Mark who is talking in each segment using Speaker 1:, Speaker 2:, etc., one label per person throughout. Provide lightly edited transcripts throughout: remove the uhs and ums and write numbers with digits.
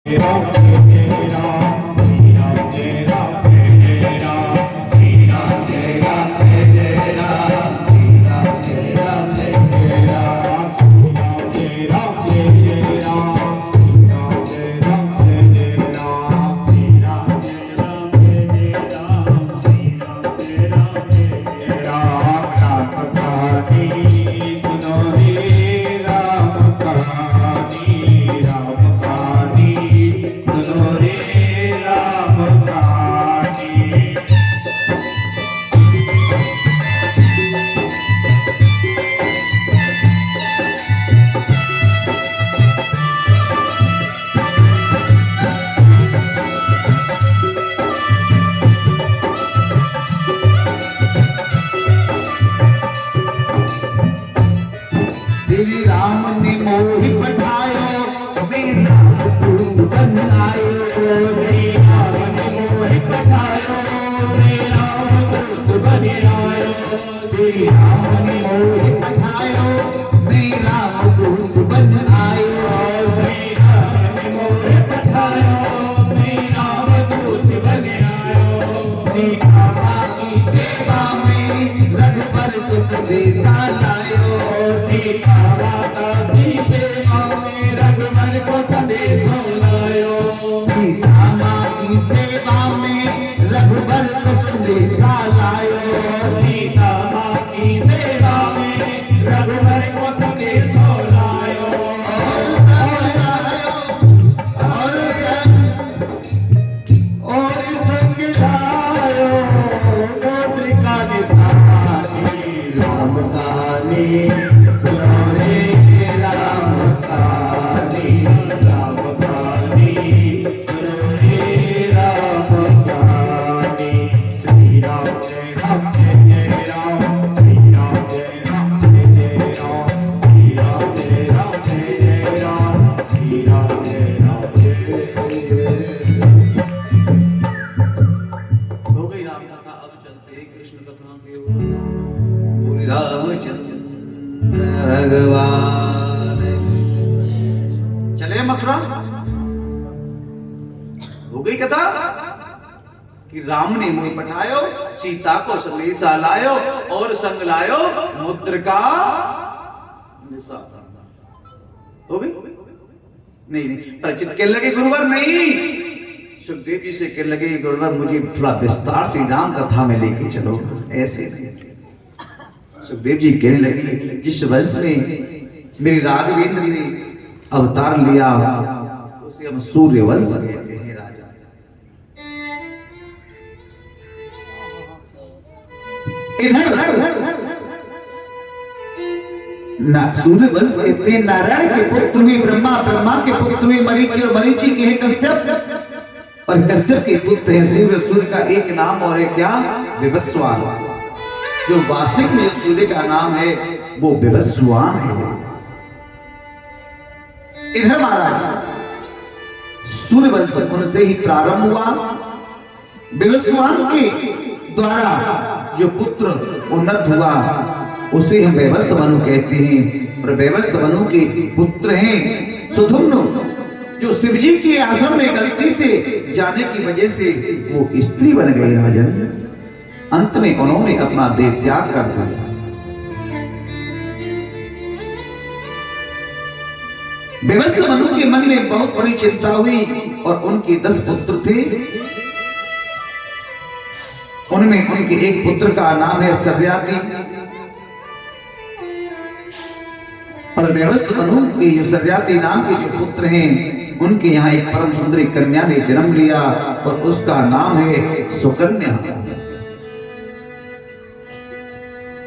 Speaker 1: श्री राम ने मोहि पठायो मेरा दूत बन आयो। श्री राम ने मोहि पठायो मेरा दूत बन आयो। श्री राम ने मोहि पठायो मेरा दूत बन आयो। श्री राम ने मोहि पठायो मेरा दूत बन आयो। सीता माँ की सेवा में रघुबर को संदेशा लायो। सीता माता की सेवा में रघुबर को संदेशा लायो। सीता माँ की सेवा में रघुबर को संदेशा लायो। सीता माँ की सेवा में रघुबर को संदेशा लायो। और संग लायो मोद्रिका निशानी राम कहानी। भगवान चले मथुरा। हो गई कथा कि राम ने मोहि पठायो सीता को संदेशा लायो और संग लायो मुद्रिका। हो गई नहीं परिचित कहने लगे गुरुवर नहीं। सुखदेव जी से कहने लगे गुरुवर मुझे थोड़ा विस्तार से राम कथा में लेके चलो। ऐसे नहीं। सुखदेव जी कहने लगे जिस वंश में मेरे राघवेंद्र ने अवतार लिया उसे हम सूर्य वंश कहते हैं राजा। इधर ना सूर्य वंश कहते हैं नारायण के पुत्र हुए ब्रह्मा, ब्रह्मा के पुत्र हुए मरीचि और मरीचि के हैं कश्यप और कश्यप के पुत्र हैं सूर्य। सूर्य का एक नाम और है क्या विवस्वान। जो वास्तविक में सूर्य का नाम है वो विवस्वान है। इधर महाराज सूर्य वंश उनसे ही प्रारंभ हुआ। विवस्वान के द्वारा जो पुत्र उन्नत हुआ उसे हम वैवस्वत मनु कहते हैं। और वैवस्वत मनु के पुत्र हैं सुधुम्न जो शिवजी के आश्रम में गलती से जाने की वजह से वो स्त्री बन गई राजन। अंत में उन्होंने अपना देह त्याग कर दिया। वैवस्वत मनु के मन में बहुत बड़ी चिंता हुई और उनके 10 पुत्र थे। उनमें उनके एक पुत्र का नाम है सव्याति और वैवस्वत मनु के जो सव्याति नाम के जो पुत्र हैं उनके यहाँ एक परम सुंदरी कन्या ने जन्म लिया और उसका नाम है सुकन्या।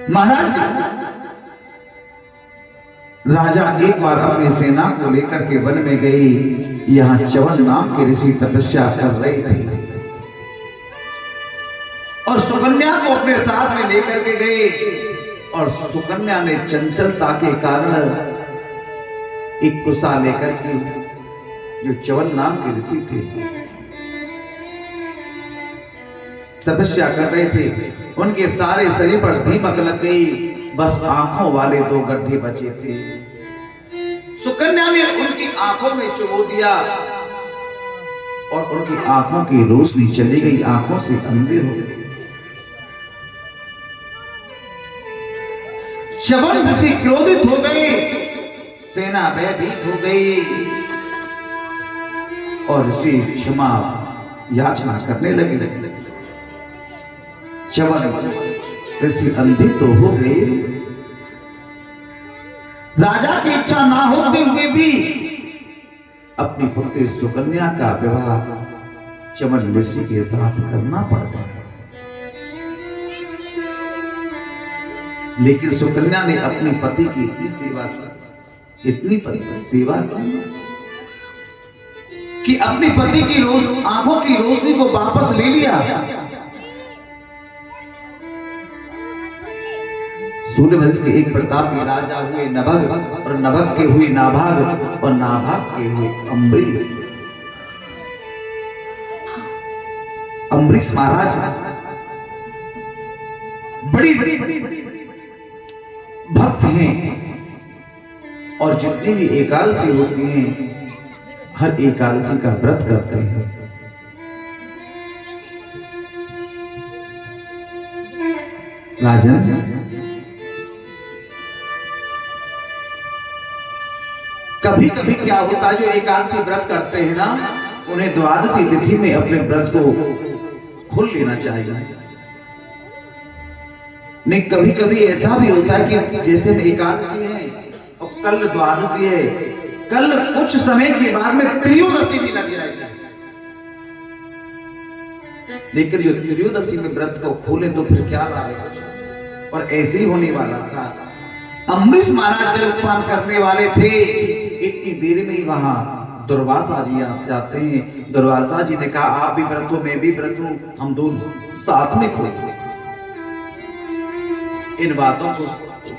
Speaker 1: महाराज राजा एक बार अपनी सेना को लेकर के वन में गए। यहाँ च्यवन नाम के ऋषि तपस्या कर रहे थे और सुकन्या को अपने साथ में लेकर के गए। और सुकन्या ने चंचलता के कारण एक कुसा लेकर के जो च्यवन नाम के ऋषि थे तपस्या कर रहे थे उनके सारे शरीर पर दीमक लग गई। बस आंखों वाले 2 गड्ढे बचे थे। सुकन्या ने उनकी आंखों में चुबो दिया और उनकी आंखों की रोशनी चली गई, आंखों से अंधे हो गए। च्यवन ऋषि क्रोधित हो गए, सेना भयभीत हो गई और ऋषि क्षमा याचना करने लगे। च्यवन ऋषि अंधे तो हो गए, राजा की इच्छा ना होते हुए भी अपनी पुत्री सुकन्या का विवाह च्यवन ऋषि के साथ करना पड़ गया। लेकिन सुकन्या ने अपने पति की इतनी सेवा की, इतनी सेवा की कि अपने पति की आंखों की रोशनी को वापस ले लिया। सूर्यवंश के एक प्रतापी राजा हुए नभग, और नभग के हुए नाभाग, और नाभाग के हुए अम्बरीश। अम्बरीश महाराज बड़ी भक्त हैं और जितनी भी एकादशी होती हैं हर एकादशी का व्रत करते हैं। राजन, कभी कभी क्या होता है, जो एकादशी व्रत करते हैं ना, उन्हें द्वादशी तिथि में अपने व्रत को खोल लेना चाहिए। नहीं, कभी कभी ऐसा भी होता है कि जैसे एकादशी है और कल द्वादशी है, कल कुछ समय के बाद में त्रयोदशी भी लग जाएगी, लेकिन जो त्रयोदशी में व्रत को खोले तो फिर क्या लाभ है। और ऐसे ही होने वाला था। अम्बरीश महाराज जलपान करने वाले थे, इतनी देर में ही वहां दुर्वासा जी आप जाते हैं। दुर्वासा जी ने कहा, आप भी व्रत हो, मैं भी व्रत हूं, हम दोनों साथ में खोले। इन बातों को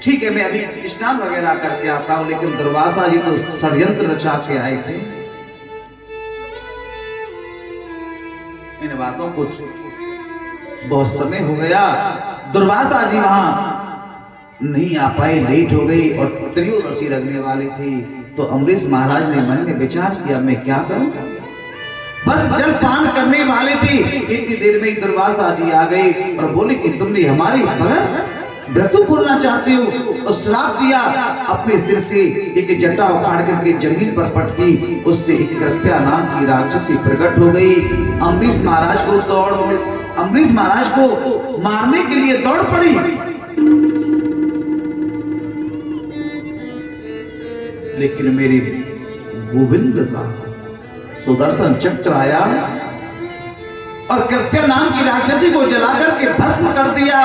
Speaker 1: ठीक है, मैं अभी स्नान वगैरह करके आता हूं, लेकिन दुर्वासा जी तो षड्यंत्र रचा के आए थे। इन बातों को बहुत समय हो गया, दुर्वासा जी वहां नहीं आ पाए, लेट हो गई और त्रयोदशी लगने वाली थी। तो अम्बरीश महाराज ने मन में विचार किया, मैं क्या करूं, बस जलपान करने वाले थे, इतनी देर में ही दुर्वासा जी आ गए और बोले कि तुमने हमारी बगैर व्रत खोलना चाहते हो, और श्राप दिया। अपने सिर से एक जटा उखाड़ करके जमीन पर पटकी, उससे एक कृत्या नाम की राक्षसी प्रकट हो गई। अम्बरीश महाराज को मारने के लिए दौड़ पड़ी, लेकिन मेरे गोविंद का सुदर्शन चक्र आया और कृत्या नाम की राक्षसी को जलाकर के भस्म कर दिया।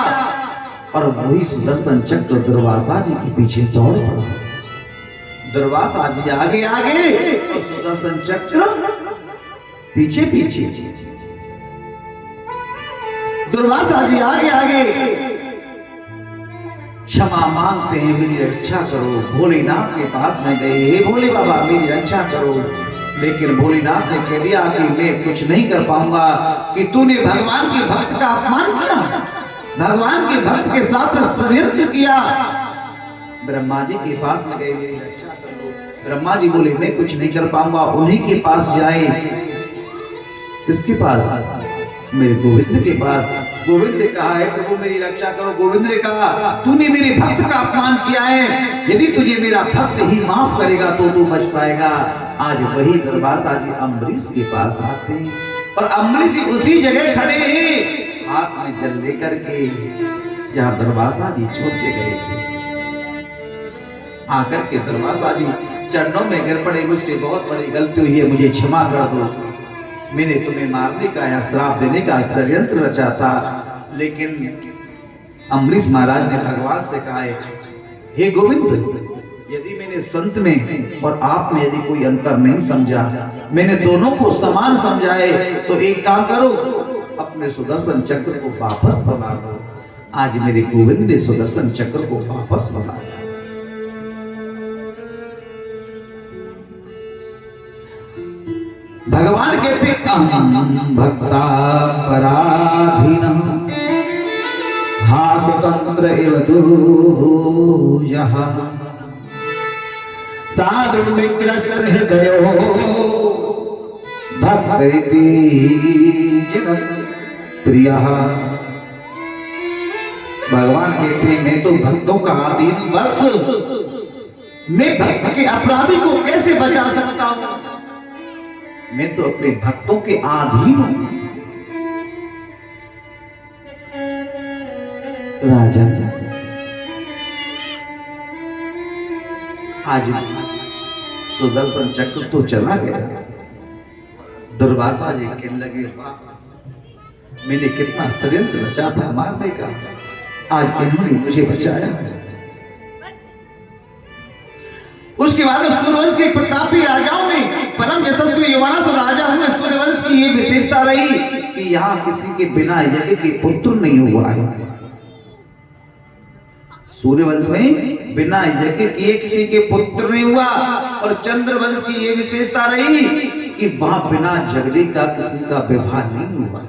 Speaker 1: और वही सुदर्शन चक्र दुर्वासा जी के पीछे दौड़ पड़ा। दुर्वासा जी आगे आगे और सुदर्शन चक्र पीछे पीछे। दुर्वासा जी आगे आगे, क्षमा मांगते हैं, मेरी रक्षा करो। भोलेनाथ के पास में गए, हे भोले बाबा मेरी रक्षा करो। लेकिन भोलेनाथ ने कह दिया कि मैं कुछ नहीं कर पाऊंगा, कि तूने भगवान के भक्त का अपमान किया, भगवान के भक्त के साथ षड्यंत्र किया। ब्रह्मा जी के पास में गए, मेरी रक्षा कर लो। ब्रह्मा जी बोले, मैं कुछ नहीं कर पाऊंगा, उन्हीं के पास जाए। किसके पास? मेरे गोविंद के पास। गोविंद ने कहा है, प्रभु मेरी रक्षा करो। गोविंद ने कहा, तूने मेरे भक्त का अपमान किया है, यदि तुझे मेरा भक्त ही माफ करेगा तो तू बच पाएगा। आज वही दुर्वासा जी अम्बरीश के पास आते हैं और अम्बरीश जी उसी जगह खड़े हैं, हाथ में जल लेकर के, जहां दुर्वासा जी छोड़ के गए थे। आकर के दुर्वासा जी चरणों में गिर पड़े, मुझसे बहुत बड़ी गलती हुई है, मुझे क्षमा कर दो। मैंने तुम्हें मारने का या श्राप देने का षड्यंत्र रचा था। लेकिन अम्बरीश महाराज ने भगवान से कहा है, हे गोविंद, यदि मैंने संत में और आप में यदि कोई अंतर नहीं समझा, मैंने दोनों को समान समझा है, तो एक काम करो, अपने सुदर्शन चक्र को वापस बना दो। आज मेरे गोविंद ने सुदर्शन चक्र को वापस बना दिया। भगवान कहते, अहं भक्ता पराधीनः हा स्वतंत्र एव दूयः साधु निग्रस्त हृदयो भक्ति जन प्रिय। भगवान कहते हैं मैं तो भक्तों का अधीन, बस मैं भक्त के अपराधी को कैसे बचा सकता हूं? मैं तो अपने भक्तों के अधीन हूं। राजा आज सुदर्शन चक्र तो चला गया। दुर्वासा जी कहने लगे मैंने कितना षड्यंत्र रचा था मारने का, आज इन्होंने मुझे बचाया। उसके बाद सूर्यवंश के प्रतापी राजाओं में परम यशस्वी युवानस राजा हुए। सूर्यवंश की ये विशेषता रही कि यहाँ किसी के बिना यज्ञ के पुत्र नहीं हुआ है। सूर्यवंश में बिना यज्ञ किए किसी के पुत्र नहीं हुआ। और चंद्रवंश की ये विशेषता रही कि वहां बिना झगड़े का किसी का विवाह नहीं हुआ।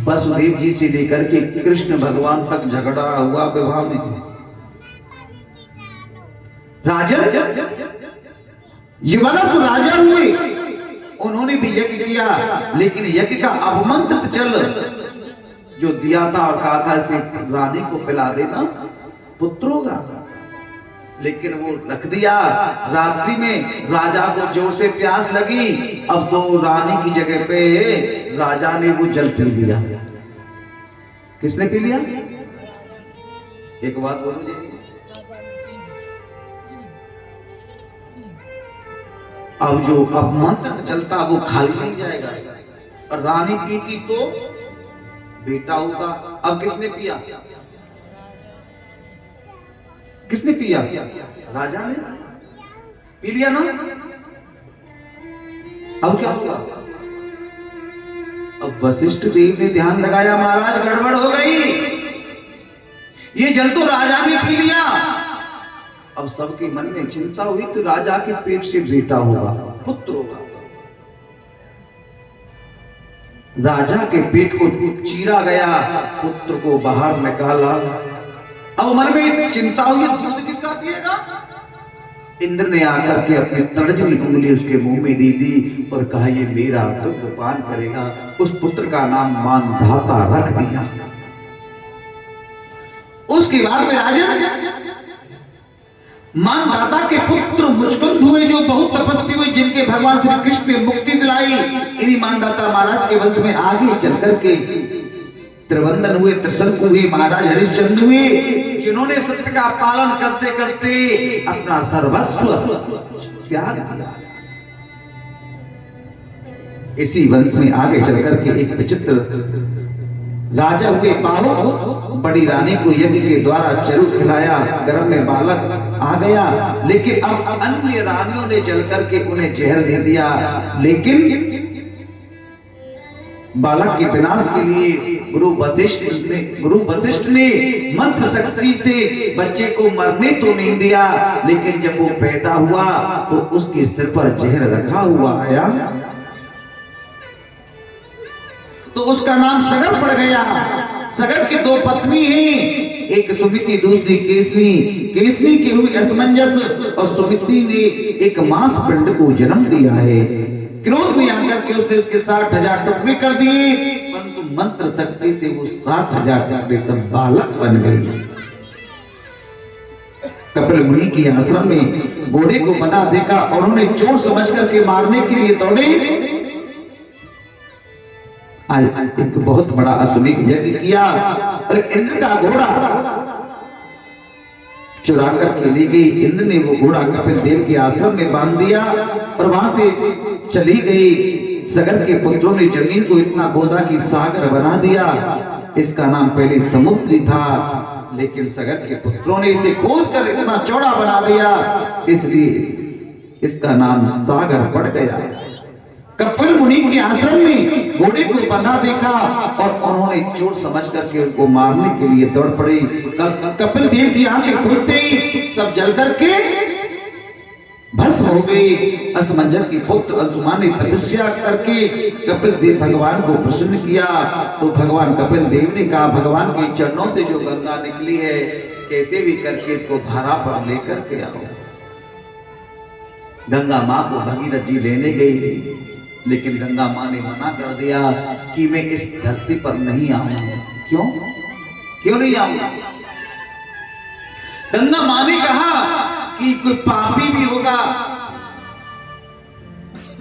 Speaker 1: वसुदेव जी से लेकर के कृष्ण भगवान तक झगड़ा हुआ विवाह में। राजा युवानस राजा हुए, उन्होंने भी यज्ञ किया, लेकिन यज्ञ का अवमंत्रित जल जो दिया था और कहा था इसे रानी को पिला देना पुत्र होगा, लेकिन वो रख दिया। रात्रि में राजा को जोर से प्यास लगी, अब तो रानी की जगह पे राजा ने वो जल पी लिया। किसने पी लिया? एक बात बोलो जी। अब जो अपमंत्रित जलता वो खाली नहीं जाएगा, और रानी पीती तो बेटा होता। अब किसने पिया? किसने पिया? राजा ने पी लिया ना। अब क्या होगा? अब वशिष्ठ देव ने ध्यान लगाया, महाराज गड़बड़ हो गई, ये जल तो राजा ने पी लिया। अब सबके मन में चिंता हुई, तो राजा के पेट से बेटा होगा, पुत्र होगा। राजा के पेट को चीरा गया, पुत्र को बाहर निकाला। अब मन में चिंता हुई, दूध किसका पिएगा? इंद्र ने आकर के अपनी तर्जनी उंगली उसके मुंह में दे दी और कहा ये मेरा दुग्ध पान करेगा। उस पुत्र का नाम मानधाता रख दिया। उसके बाद में राजा मानधाता के पुत्र मुचकुंद हुए, जो बहुत तपस्वी हुए, जिनके भगवान श्री कृष्ण ने मुक्ति दिलाई। इन्हीं मानधाता महाराज के वंश में आगे चल करके त्रिवंदन हुए, त्रिशंकु हुए, महाराज हरिश्चंद्र हुए, जिन्होंने सत्य का पालन करते करते अपना सर्वस्व त्याग दिया। इसी वंश में आगे चल करके एक विचित्र राजा हुए बाहु। बड़ी रानी को यज्ञ के द्वारा चरू खिलाया, गर्भ में बालक आ गया, लेकिन अब अन्य रानियों ने जल करके उन्हें जहर दे दिया। लेकिन बालक के विनाश के लिए गुरु वशिष्ठ ने मंत्र शक्ति से बच्चे को मरने तो नहीं दिया, लेकिन जब वो पैदा हुआ तो उसके सिर पर जहर रखा हुआ आया, तो उसका नाम सगर पड़ गया। सगर की दो पत्नी हैं, एक सुमिति दूसरी केसनी। केसनी के हुई असमंजस और सुमिति ने एक मांस पिंड को जन्म दिया है। क्रोध में आकर के उसने उसके 60,000 टुकड़े कर दिए, परंतु मंत्र शक्ति से वो 60,000 टुकड़े सब बालक बन गए। कपिल मुनि के आश्रम में घोड़े को बंधा देखा और उन्हें चोर समझ करके मारने के लिए दौड़े। आज एक बहुत बड़ा अश्वमेध यज्ञ किया और इंद्र का घोड़ा चुरा करके ले गई। इंद्र ने वो घोड़ा कपिल देव के आश्रम में बांध दिया और वहां से चली गई। सगर के पुत्रों ने जमीन को इतना खोदा कि सागर बना दिया। इसका नाम पहले समुद्र था, लेकिन सगर के पुत्रों ने इसे खोद कर इतना चौड़ा बना दिया, इसलिए इसका नाम सागर पड़ गया। कपिल मुनि के आश्रम में घोड़े को बंधा देखा और उन्होंने चोर समझ करके उनको मारने के लिए दौड़ पड़ी। कपिल देव की आंखें खुलते ही सब जल करके भस्म हो गई। असमंजर के पुत्र अंशुमान ने तपस्या करके कपिल देव भगवान को प्रसन्न किया, तो भगवान कपिल देव ने कहा भगवान के चरणों से जो गंगा निकली है, कैसे भी करके इसको धारा पर लेकर के आओ। गंगा माँ को भगीरथ जी लेने गई, लेकिन गंगा माँ ने मना कर दिया कि मैं इस धरती पर नहीं आऊंगा। क्यों क्यों नहीं आऊंगा? गंगा माँ ने कहा कि कोई पापी भी होगा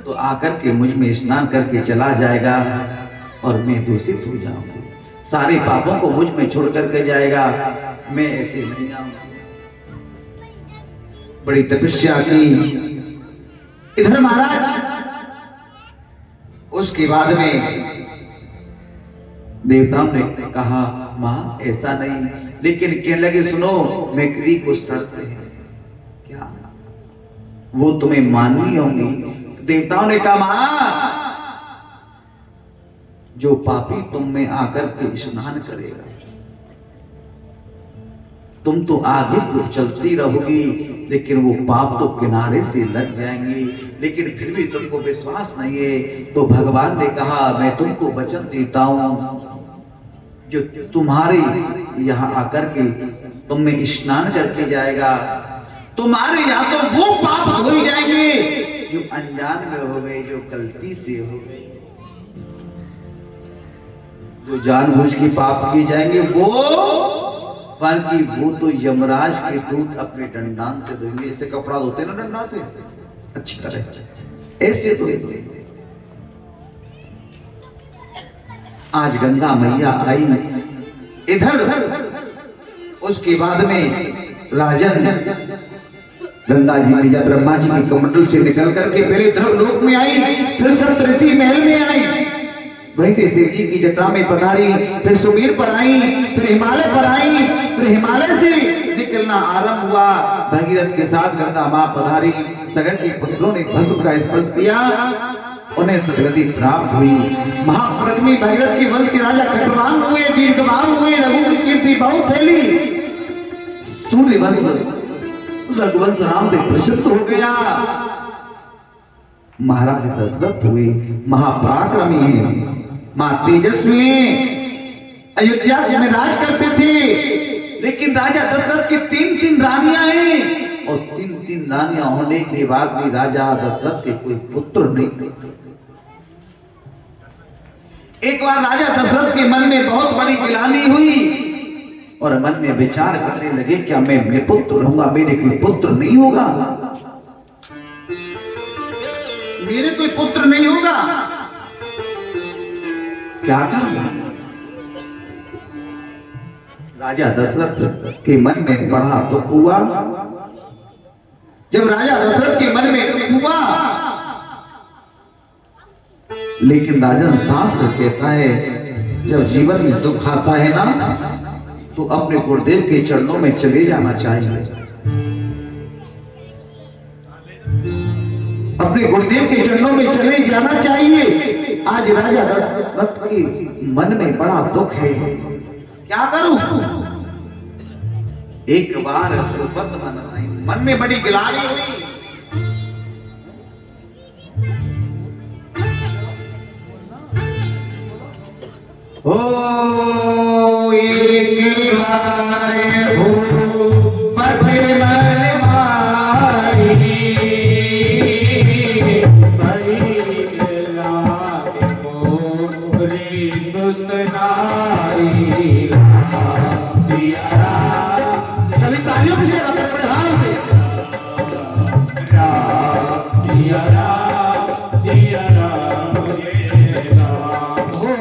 Speaker 1: तो आकर के मुझ में स्नान करके चला जाएगा और मैं दूषित हो जाऊंगा, सारे पापों को मुझ में छोड़ करके जाएगा, मैं ऐसे नहीं आऊंगा। बड़ी तपस्या की। इधर महाराज उसके बाद में देवताओं ने कहा मां ऐसा नहीं, लेकिन कहने लगे सुनो मैत्री को शर्त है। क्या? वो तुम्हें माननी होंगी। देवताओं ने कहा मां जो पापी तुम में आकर के स्नान करेगा, तुम तो आगे को चलती रहोगी, लेकिन वो पाप तो किनारे से लग जाएंगे, लेकिन फिर भी तुमको विश्वास नहीं है। तो भगवान ने कहा मैं तुमको वचन देता हूं, जो तुम्हारे यहाँ आकर के तुम में स्नान करके जाएगा, तुम्हारे यहाँ तो वो पाप धोए जाएंगे जो अनजान में हो गए, जो गलती से हो गए, जो जानबूझ के पाप किए जाएंगे वो तो यमराज के दूत अपने डंडान से धोएंगे। ऐसे कपड़ा धोते ना डंडा से अच्छी तरह, ऐसे धोएंगे। आज गंगा मैया आई। इधर उसके बाद में राजन गंगा जी ने जब ब्रह्मा जी के कमंडल से निकल करके पहले ध्रुवलोक में आई, फिर सप्तऋषि महल में आई, वहीं से शिव जी की जटा में पधारी, फिर सुमेर पर आई, फिर हिमालय पर आई, फिर हिमालय से निकलना आरंभ हुआ। भगीरथ के साथ गंगा मां पधारी। सगन के पुत्रों ने भस्म का स्पर्श किया, उन्हें सदगति प्राप्त हुई। महाप्रज्ञ भगीरथ के वंश के राजा खट्टवान हुए, दीर्घवान हुए, रघु की कीर्ति बहुत फैली। सूर्य वंश रघुवंश राम से प्रसिद्ध हो गया। महाराज दशरथ हुए, महापराक्रमी हैं, मां तेजस्वी, अयोध्या में राज करते थे। लेकिन राजा दशरथ की 3 रानियां हैं, और 3 रानियां होने के बाद भी राजा दशरथ के कोई पुत्र नहीं। एक बार राजा दशरथ के मन में बहुत बड़ी गिलानी हुई और मन में विचार करने लगे क्या मैं निपुत्र रहूंगा, मेरे कोई पुत्र नहीं होगा, मेरे कोई पुत्र नहीं होगा, क्या करूंगा? राजा दशरथ के मन में बड़ा दुख हुआ। जब राजा दशरथ के मन में दुख हुआ, लेकिन राजन शास्त्र कहता है जब जीवन में दुख आता है ना, तो अपने गुरुदेव के चरणों में चले जाना चाहिए, अपने गुरुदेव के चरणों में चले जाना चाहिए। आज राजा दशरथ के मन में बड़ा दुख है, क्या करूं? एक बार मन में बड़ी गिलानी हुई। ओ एक बार भूपत मन मारी, सभी तालियों की सेवा करें ध्यान से। सिया राम सिया राम जय राम हो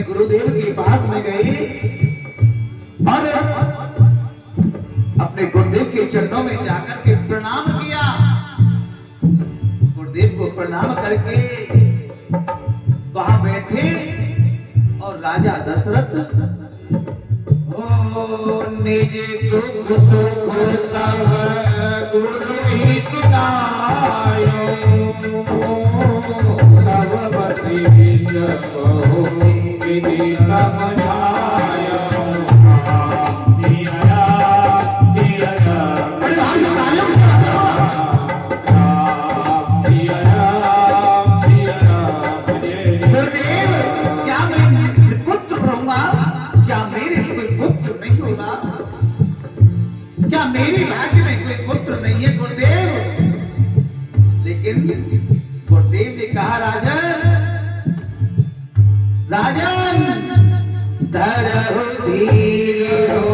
Speaker 1: गुरुदेव के पास में गई और अपने गुरुदेव के चरणों में जाकर के प्रणाम किया। गुरुदेव को प्रणाम करके वहां बैठे और राजा दशरथ ओ निज दुख सुख सब गुरु ही सुनायो सब वशिष्ठ कहो विधि समझायो सिया राम सिया राम। बड़े भाव से तालियों से सिया राम सिया राम। गुरुदेव क्या मैं पुत्र रहूंगा? क्या मेरे कोई पुत्र नहीं होगा? क्या मेरी भाग्य में कोई पुत्र नहीं है गुरुदेव? लेकिन गुरुदेव ने कहा राजन राजन धरहु धीर हो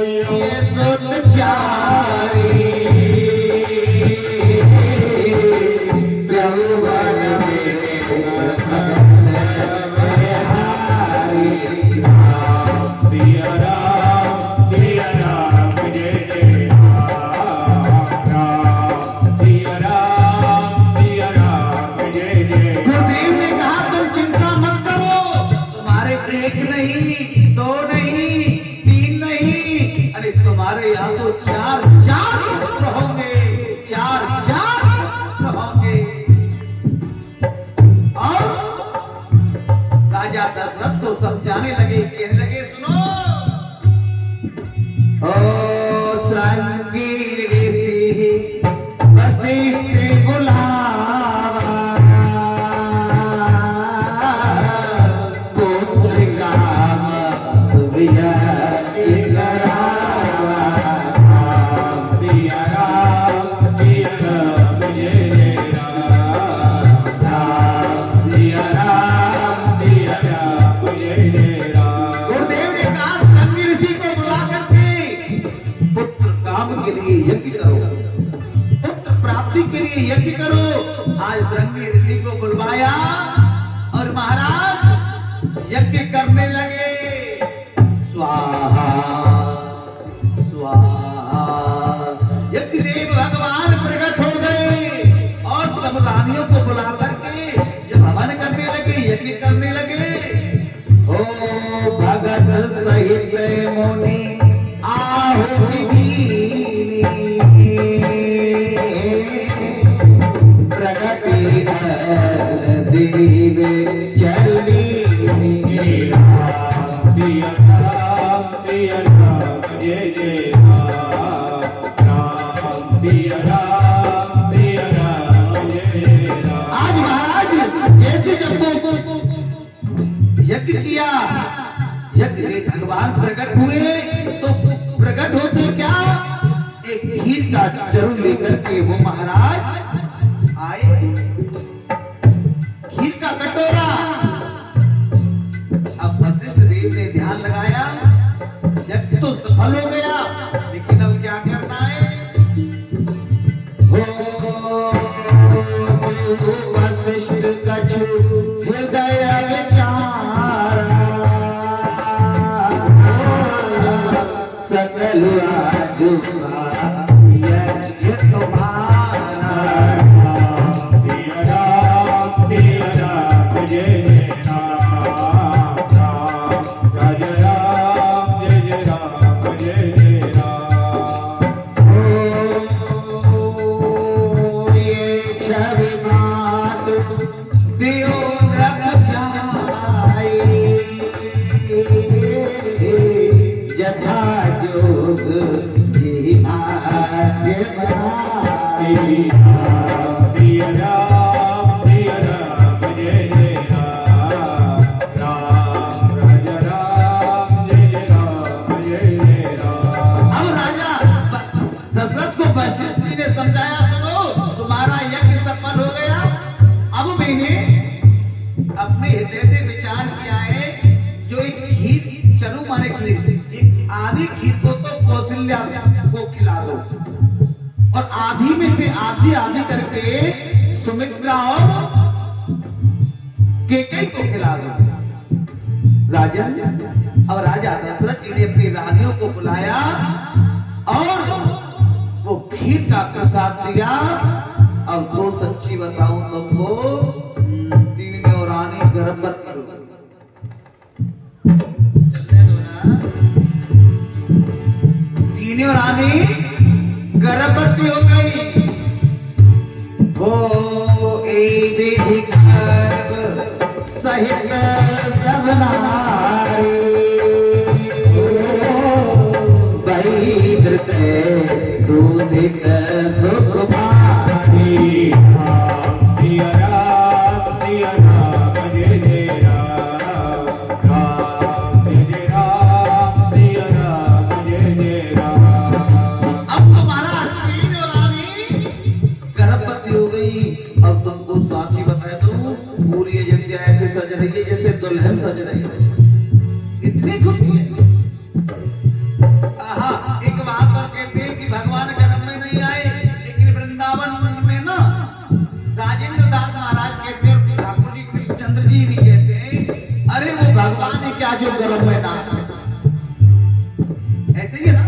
Speaker 1: ये सुत चारी यौवन मेरे भगत हारी। सिया राम सिया राम जय जय राम सिया राम जय जय। गुरुदेव ने कहा तुम चिंता मत करो, तुम्हारे एक नहीं दो नहीं तीन नहीं, अरे तुम्हारे यहाँ तो चार पुत्र होंगे, चार पुत्र होंगे। और राजा दशरथ तो समझाने लगे, कहने लगे सुनो ओ श्रृंगी ऋषि वशिष्ठ बुलावा पुत्र काम सुविया करावा। सिया राम जय जय राम सिया राम जय जय राम। गुरुदेव ने कहा श्रृंगी ऋषि को बुला करके पुत्र काम के लिए यज्ञ करो, पुत्र प्राप्ति के लिए यज्ञ करो। आज श्रृंगी ऋषि को बुलवाया और महाराज यज्ञ करने लगे। स्वाहा स्वाहा। यज्ञदेव भगवान प्रकट हो गए और सब रानियों को बुला करके जब हवन करने लगे, यज्ञ करने लगे। ओ भगत सहित मुनि आहुति दीनी प्रगति देव चरणी। सिया राम जय जय राम सिया राम जय जय राम। आज महाराज जैसे जब यज्ञ किया, यज्ञ में भगवान प्रकट हुए तो प्रकट होते क्या एक खीर का चरुन लेकर के वो महाराज आए, खीर का कटोरा। अब वशिष्ठ देव ने ध्यान लगाया, यज्ञ तो सफल हो गया, लेकिन अब क्या करना है? वशिष्ठ कछु हृदय विचारा सकल आजुबा यज्ञ तुम्हारा। सिया राम जय जय राम जय राम जय जय राम। ओ ये छवि मात दियो रक्षाई जथा जोग जी भाग्य बनाई। सिया राम जय जय राम जय जय राम। अब राजा दशरथ को वशिष्ठ जी ने समझाया, सुनो तुम्हारा यज्ञ सफल हो गया। अब मैंने अपने हृदय से विचार किया है, जो एक खीर चलू माने खीर, एक आधी खीर को तो कौशल्या को खिला दो और आधी में से आधी आधी करके सुमित्रा और केकई को खिला दो। राजन, अब राजा दशरथ जी ने अपनी रानियों को बुलाया और वो खीर का प्रसाद दिया। अब तो सच्ची बताऊं तुमको, तीनों रानी गर्भवती हो गई। चलने दो ना। तीनों रानी गर्भवती हो गई। हो विधि गर्भ सहित सब नारी, वैद्र से दूषित सुख भारी।
Speaker 2: सिया राम जय जय राम, राम जय राम, सिया राम जय जय राम।
Speaker 1: अब तुम्हारा तीनों रानी गर्भवती हो गई। अब तुमको सांची बताया तो पूरी अयोध्या ऐसे सज रही है जैसे दुल्हन सज रही है, इतनी खुशी है। एक बात और कहते हैं कि भगवान गर्भ में नहीं आए, लेकिन वृंदावन में ना राजेंद्र दास महाराज कहते हैं, ठाकुर जी कृष्णचंद्र जी भी कहते हैं, अरे वो भगवान है क्या जो गर्भ में ना, ऐसे ही है ना।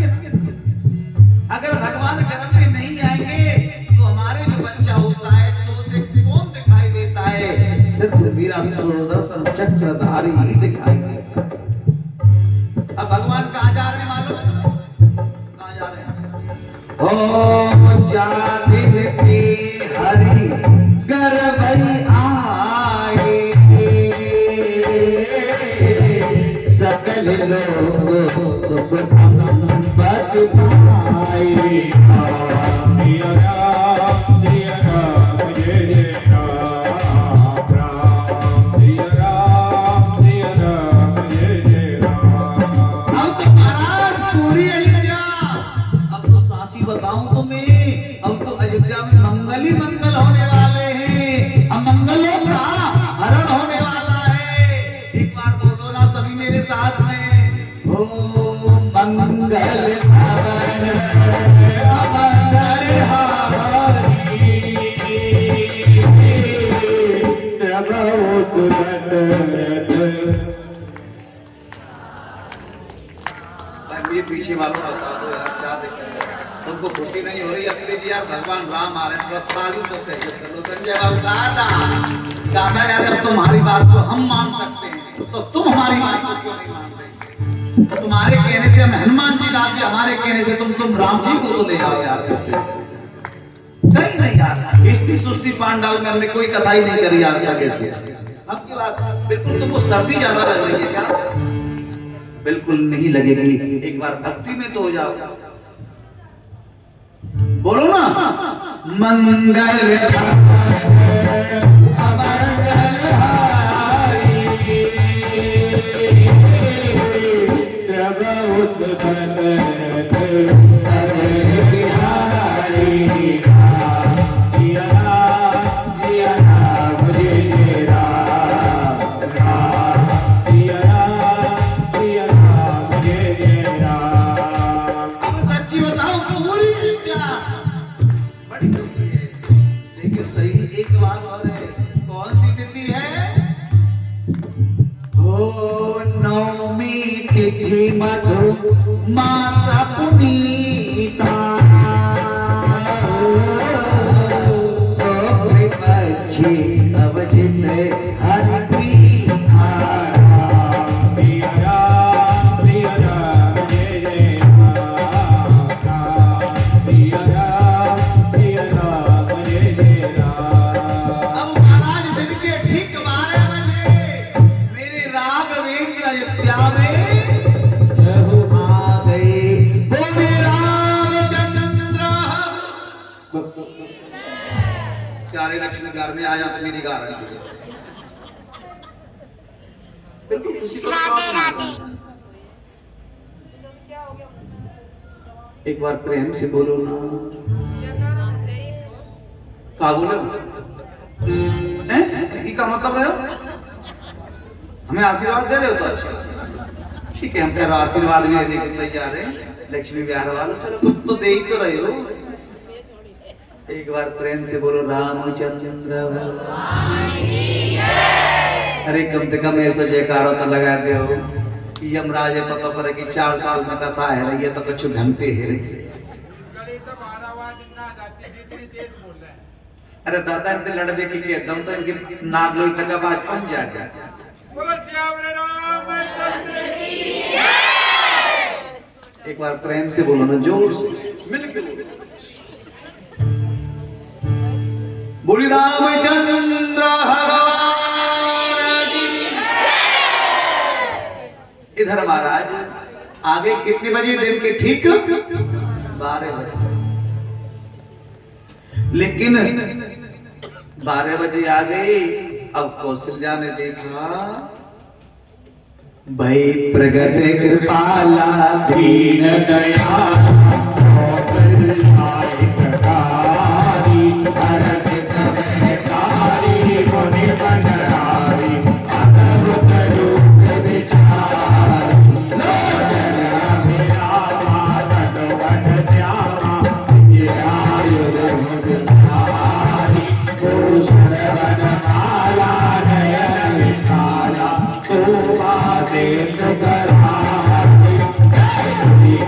Speaker 1: अगर भगवान गर्भ में नहीं आएंगे तो हमारे जो बच्चा होता है तो उसे कौन दिखाई देता है? सिर्फ मेरा सुदर्शन चक्रधारी ही दिखाई देता है। अब भगवान कहाँ जा रहे हैं मालूम? कहाँ जा रहे हैं? ओ जादिन की हरि गर्भ आए, सकल लोग सुख संपत्ति पाए।
Speaker 2: सिया राम जय जय राम, राम सिया राम जय जय राम।
Speaker 1: अब तो महाराज पूरी अयोध्या, अब तो सांची बताऊं तुम्हें, अब तो अयोध्या में मंगल ही मंगल होने वाले हैं। अब मंगलों का हरण होने वाला है। एक बार बोलो ना सभी मेरे साथ में, ओ मंगल भवन अमंगल हारी,
Speaker 2: प्रभु सुदशरथ।
Speaker 1: ये पीछे वालों बता दो यार, क्या दिक्कत है? तुमको खुशी नहीं हो रही अपने जी यार? भगवान राम आ रहे हैं, थोड़ा ताली तो सहयोग कर लो। संजय बाबू दादा दादा यार, अगर तुम्हारी बात को हम मान सकते हैं तो तुम हमारी बात को क्यों नहीं मान रहे? तो तुम्हारे कहने से हम हनुमान जी लाते, हमारे कहने से तुम राम जी को तो ले आओ यार। कैसे? कहीं नहीं यार, इष्टि सुस्ती पांडाल में हमने कोई कथा ही नहीं करी आज तक। कैसे अब की बात? बिल्कुल तुमको सर्दी ज्यादा लग रही है क्या? बिल्कुल नहीं लगेगी। एक बार भक्ति में तो हो जाओ, बोलो ना मंगल अमंगल हारी,
Speaker 2: प्रभु सुदशरथ
Speaker 1: बिहारी।
Speaker 2: सिया राम जय जय राम, राम सिया राम जय जय राम।
Speaker 1: अब सच्ची बताओ पूरी अयोध्या बड़ी खुशी है, लेकिन सही एक बात और है। कौन सी तिथि है? हो नवमी तिथि मधु मास पुनीता, पक्षी अवजित हरि प्रीता।
Speaker 2: सिया राम जय जय राम, सिया राम जय जय राम।
Speaker 1: अब महाराज दिन के ठीक 12 बजे मेरे राघवेंद्र अयोध्या में आ गए। बोले रामचंद्र। प्यारे लक्ष्मी घर में आ जा तो मेरी गारंटी है। बिल्कुल खुशी को एक बार प्रेम से बोलो ना। का बोलो? कहीं का मतलब रहे हो? हमें आशीर्वाद दे रहे हो तो अच्छा, ठीक है, हम तेरा आशीर्वाद भी देने के तैयार हैं। लक्ष्मी बिहार वालों, चलो तुम तो दे ही तो रहे हो। एक बार प्रेम से बोलो रामचंद्र। अरे कम से कम ऐसा जयकारा तो लगा दे हो। यमराज पता करे कि 4 साल में कथा है रही है तो कुछ ढंगते है रही। अरे दादा इनके लड़बे की कहता हूँ तो इनकी नाक लोई तक आवाज पहुंच जाएगा। एक बार प्रेम से बोलो ना, जोर से मिलके बोलो। बोली रामचंद्र भगवान की। इधर महाराज आगे कितने बजे? दिन के ठीक 12 बजे। लेकिन 12 बजे आ गए। अब कौशल्या ने देखा, भई प्रगट कृपाला दीन दयाल कौशल्याय प्रकारी हरस तमह कारी मुनि बनरारी अद्भुत रूप विचारी लोचन अभिरामा तटवन श्यामा ये आयुध मुझारी भूषण वनमाला नयन विशाला शोभा देव करारी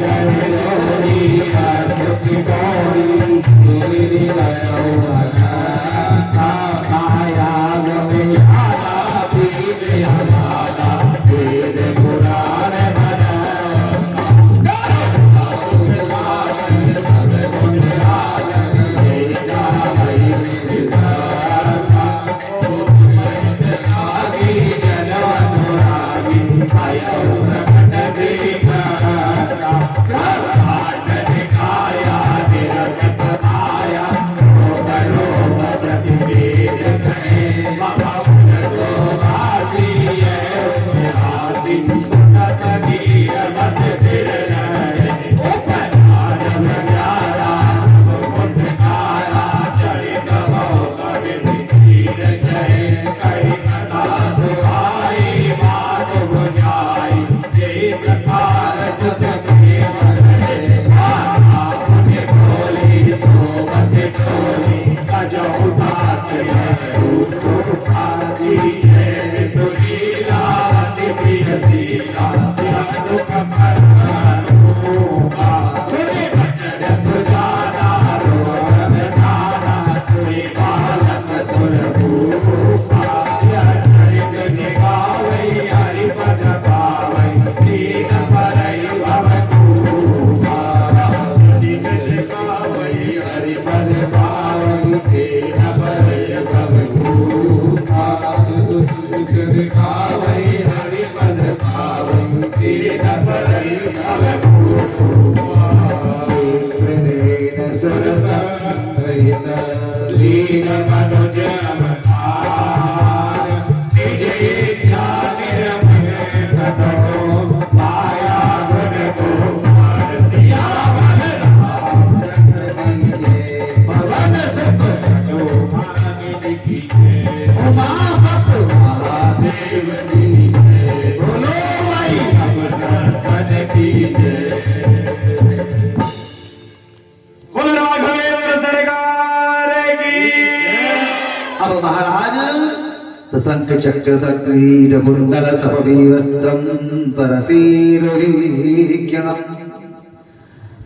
Speaker 1: गणोरी अद्भुत गौरी गिरि गयो अनंता माया गमयाला दीन हमारा वेद पुराण अब महाराज सशंख चक्र सक्रीर कुंडल सपवीवस्त्रं परशीर्हिक्यणम्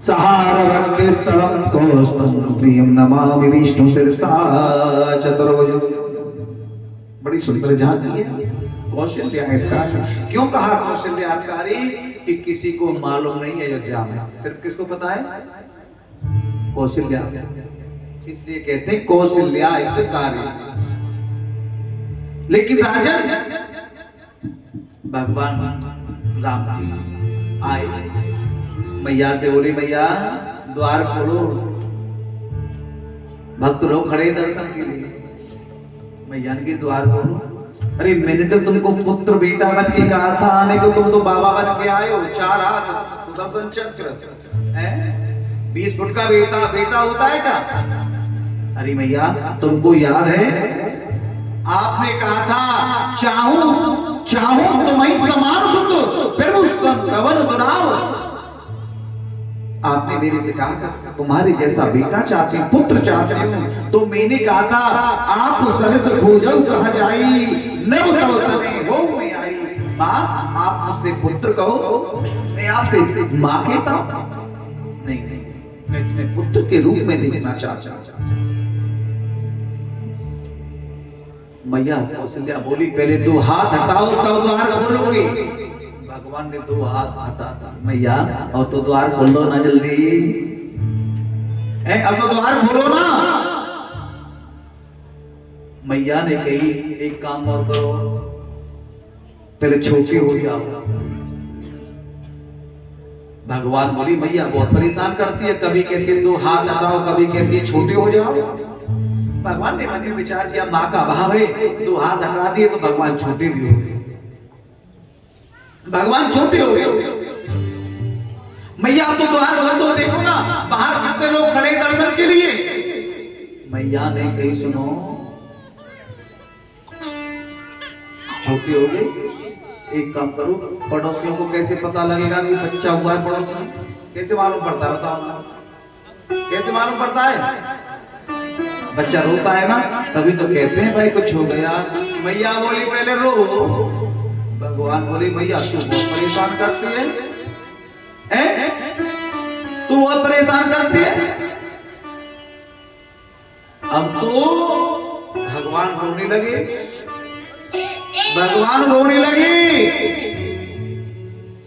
Speaker 1: सहारवक्षस्थलं कौस्तुभं प्रियं नमामि विष्णु शिरसा चतुर्भुजं। बड़ी सुंदर जाति है कौशल्याधिकारी। क्यों कहा कौशल्याधिकारी? कि किसी को मालूम नहीं है अयोध्या में, सिर्फ किसको पता है? कौशल्या। इसलिए कहते हैं कौशल्याधिकारी। लेकिन राजन भगवान राम जी आए, मैया से बोली, मैया द्वार खोलो। भक्त लोग खड़े दर्शन के लिए। मैया ने द्वार खोलो। अरे मैंने तो तुमको पुत्र बेटा बन के कहा था आने को, तुम तो बाबा बन के आए हो। 4 हाथ सुदर्शन चक्र है, 20 फुट का बेटा होता है क्या? अरे मैया तुमको याद है आपने कहा था चाहूं तुम्हें समान सुत प्रभु संतवन दुराव। आपने मेरे से कहा था तुम्हारे जैसा बेटा चाहती हूं, पुत्र चाहती हूं। तो मैंने कहा था आप सरस खोजो कहा जाई, नव तव तने हो मैं आई। मां आप मुझसे पुत्र कहो, मैं आपसे मां कहता हूं। नहीं मैं तुम्हें पुत्र के रूप में देखना चाहता हूं। मैया कौशल्या बोली, पहले 2 हाथ हटाओ तब द्वार खोलोगे। भगवान ने दो हाथ हटा मैया और तो द्वार खोल दो ना जल्दी, अब तो द्वार खोलो ना। मैया ने कही एक काम और करो, पहले छोटी हो जाओ। भगवान बोली मैया बहुत परेशान करती है, कभी कहती है दो हाथ हटाओ, कभी कहती है छोटे हो जाओ। भगवान ने मन में विचार किया माँ का भाव है, दो हाथ हटा दिए तो भगवान छोटे भी हो गए, भगवान छोटे हो गए। मैया तो द्वार खोल दो, देखो ना बाहर कितने लोग खड़े दर्शन के लिए। मैया ने कही सुनो छोटे हो गए, एक काम करो, पड़ोसियों को कैसे पता लगेगा कि बच्चा हुआ है पड़ोस में? कैसे मालूम पड़ता है बताओ ना, कैसे मालूम पड़ता है? बच्चा रोता है ना तभी तो कहते हैं भाई कुछ हो गया। मैया बोली पहले रो। भगवान बोली मैया तू बहुत परेशान करती है, तू बहुत परेशान करती है। अब तो भगवान रोने लगे, भगवान रोने लगे।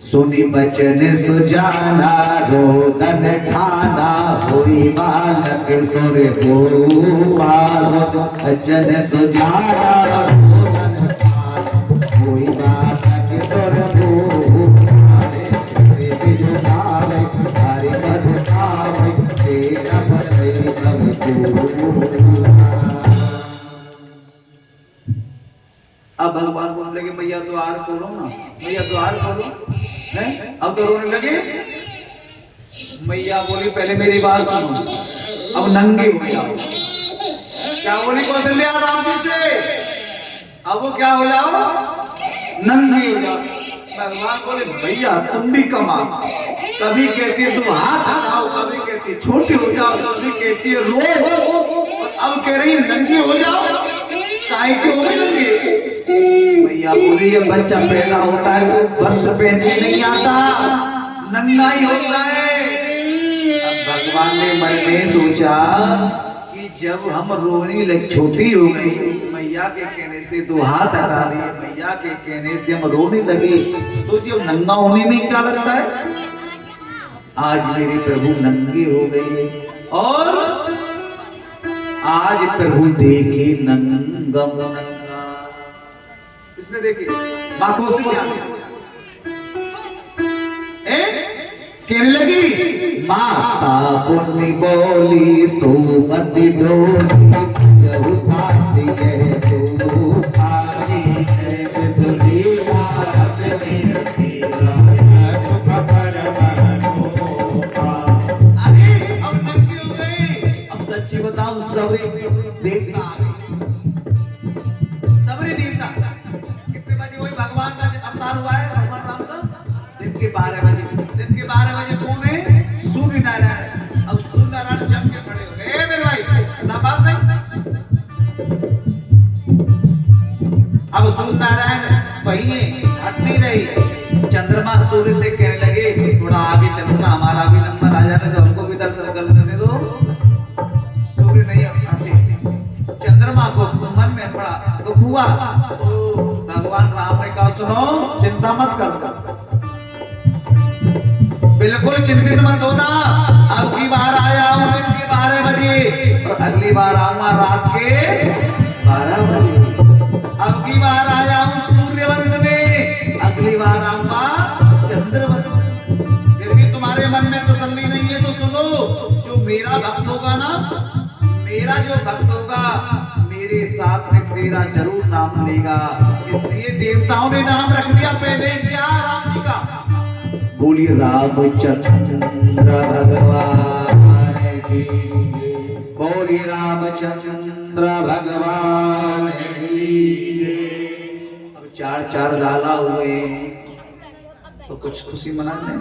Speaker 1: सुनी बचन सुजाना रोदन ठाना, होई बालक सुर गोपाल। बचन सुजाना रोदन ठाना, होई बालक सुर गोपाल। रे बिजु भावे हरि पद भावे, तेरा भले सब को। अब भगवान बोलने लगे मैया द्वार खोलो ना, मैया द्वार खोलो। अब तो रोने लगे। मैया बोली पहले मेरी बात सुनो, अब नंगे हो जाओ। क्या बोली कौशल्या राम जी से? अब वो क्या हो जाओ? नंगे हो जाओ। भगवान बोले भैया तुम भी कमा, कभी कहती है दो हाथ हटाओ, कभी कहती है छोटे हो जाओ, कभी कहती है रो, और अब कह रही नंगे हो जाओ। काहे क्यों हो गए नंगे? भैया बोली ये बच्चा पैदा होता है तो वस्त्र पहन के नहीं आता, नंगा ही होता है। अब भगवान ने मन में सोचा कि जब हम रोने लग, छोटी हो गई, मैया के कहने से दो हाथ हटा लिए, मैया के कहने से हम रोने लगे, तो जब नंगा होने में क्या लगता है? आज मेरे प्रभु नंगे हो गए और आज प्रभु देखे नंगम नंगा। इसमें देखिए माँ कौशल्या कहने लगी माता पुण्य बोली सोमति डोली, चौथाती है तो आरी ऐसे सुनीला अपने सीधा सुख परमात्मा। अरे अब नंगी हो गई। अब सच्ची बताऊं सबरी देवता आ गए, सबरी देवता। कितने बजे हुई भगवान का अवतार हुआ है भगवान राम का? दिन के 12 बजे। दिन के 12 बजे कौन है? सूर्य नारायण। अब सूर्य नारायण जम के खड़े हो गए। मेरे भाई ना बात नहीं। अब सूर्य नारायण पहिए हट नहीं रही। चंद्रमा सूर्य से कहने लगे थोड़ा आगे चलो ना, हमारा भी नंबर आ जाने दो, हमको भी दर्शन करने दो। सूर्य नहीं हटे। चंद्रमा को मन में बड़ा दुख हुआ तो भगवान राम ने कहा सुनो चिंता मत करो, बिल्कुल चिंतित मत होना। अब की बार आया हूं दिन के 12 बजे और अगली बार आऊंगा रात के 12 बजे। अब की बार आया हूं सूर्यवंश में, अगली बार आऊंगा चंद्रवंश। फिर भी तुम्हारे मन में तसल्ली नहीं है तो सुनो, जो मेरा भक्त होगा ना, मेरा जो भक्त होगा मेरे साथ में तेरा जरूर नाम लेगा। इसलिए देवताओं ने नाम रख दिया पहले क्या राम जी का? बोली रामचंद्र भगवान की, बोली रामचंद्र भगवान की। अब 4 लाला हुए तो कुछ खुशी मनाने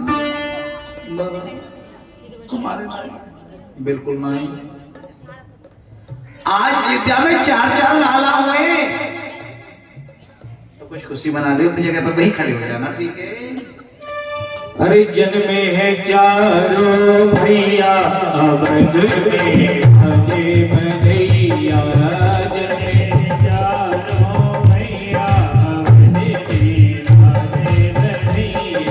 Speaker 1: बिल्कुल नहीं। आज अयोध्या में 4 लाला हुए तो कुछ खुशी मना रहे हो, अपनी जगह पर वहीं खड़े हो जाना, ठीक है?
Speaker 2: अरे जन्मे है चारों भैया अवध में भजे भदैया। जन्मे है चारों भैया अवध में भजे भदैया।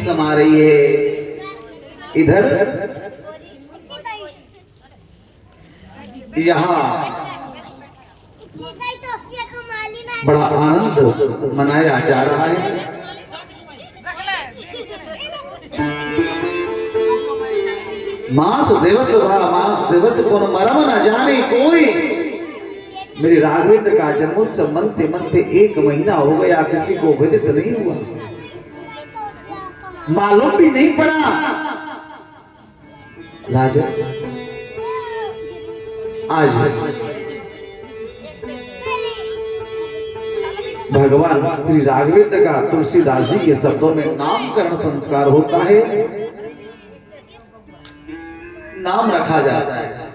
Speaker 1: समा रही है। इधर यहाँ बड़ा आनंद मनाया जा रहा है। मास दिवस मास दिवस कौन मरम न जाने कोई। मेरे राघवेंद्र का जन्मोत्सव मनते मनते 1 महीना हो गया, किसी को विदित नहीं हुआ, मालूम भी नहीं पड़ा। राजा आज भगवान श्री राघवेंद्र का तुलसीदास जी के शब्दों में नामकरण संस्कार होता है। नाम रखा जाता है।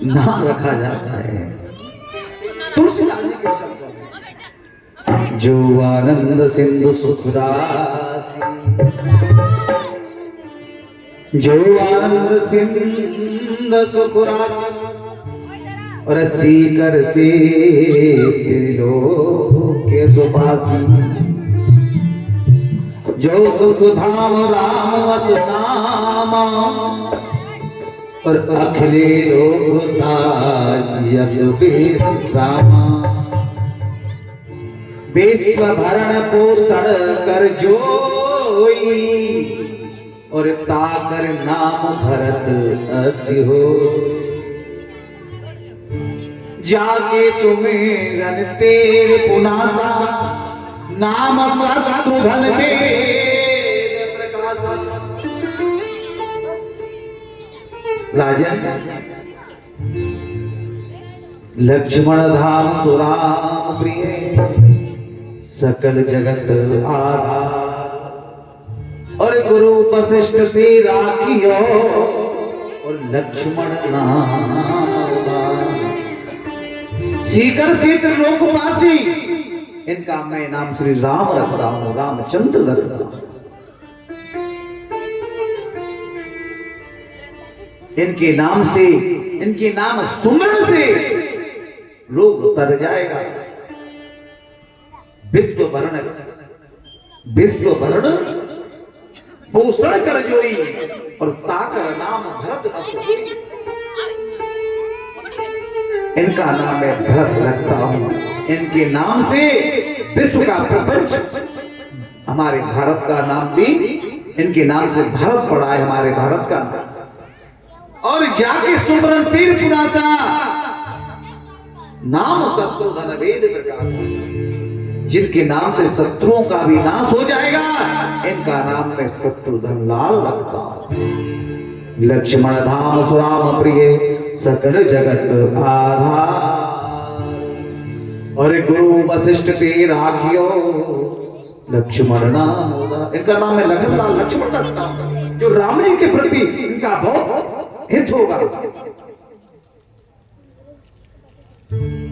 Speaker 1: नाम रखा जाता है तुलसीदास जी के शब्दों में। जो आनंद सिंधु सुख राशि, जो आनंद सिंधु सुख राशि, रसी कर से त्रिलोक के सुपासी, जो सुख धाम राम वस नामा, और अखिले लोक यज्ञ विश्रामा, विश्व भरण पोषण कर जोई, और ताकर नाम भरत असी हो, जाके सुमेरन तेरे पुनासा, नाम शत्रुघ्न वेद प्रकाशा। राजन लक्ष्मण धाम सुराम प्रिय, सकल जगत आधार, और गुरु वशिष्ठ पे राखियो, और लक्ष्मण नाम सीकर सीत लोकवासी, इनका मैं नाम श्री राम रखता हूं, रामचंद्र रखता हूं। इनके नाम से, इनके नाम सुमरण से रोग उतर जाएगा। विश्व भरण पोषण कर जोई, और ताकर नाम भरत अस होई। इनका नाम मैं भरत रखता हूं। इनके नाम से विश्व का प्रपंच, हमारे भारत का नाम भी इनके नाम से भारत पड़ा है, हमारे भारत का नाम। और जाके सुमरन तीर पुरासा, नाम शत्रुघ्न वेद प्रकाशा, जिनके नाम से शत्रुओं का भी नाश हो जाएगा, इनका नाम मैं शत्रुघ्न लाल रखता हूं। लक्ष्मण धाम सुराम प्रिय, सकल जगत आधार, और गुरु वशिष्ठ ते राखियो, लक्ष्मण नाम। इनका नाम है लखनलाल, लक्ष्मण रखता हूं, जो राम जी के प्रति इनका बहुत हित होगा।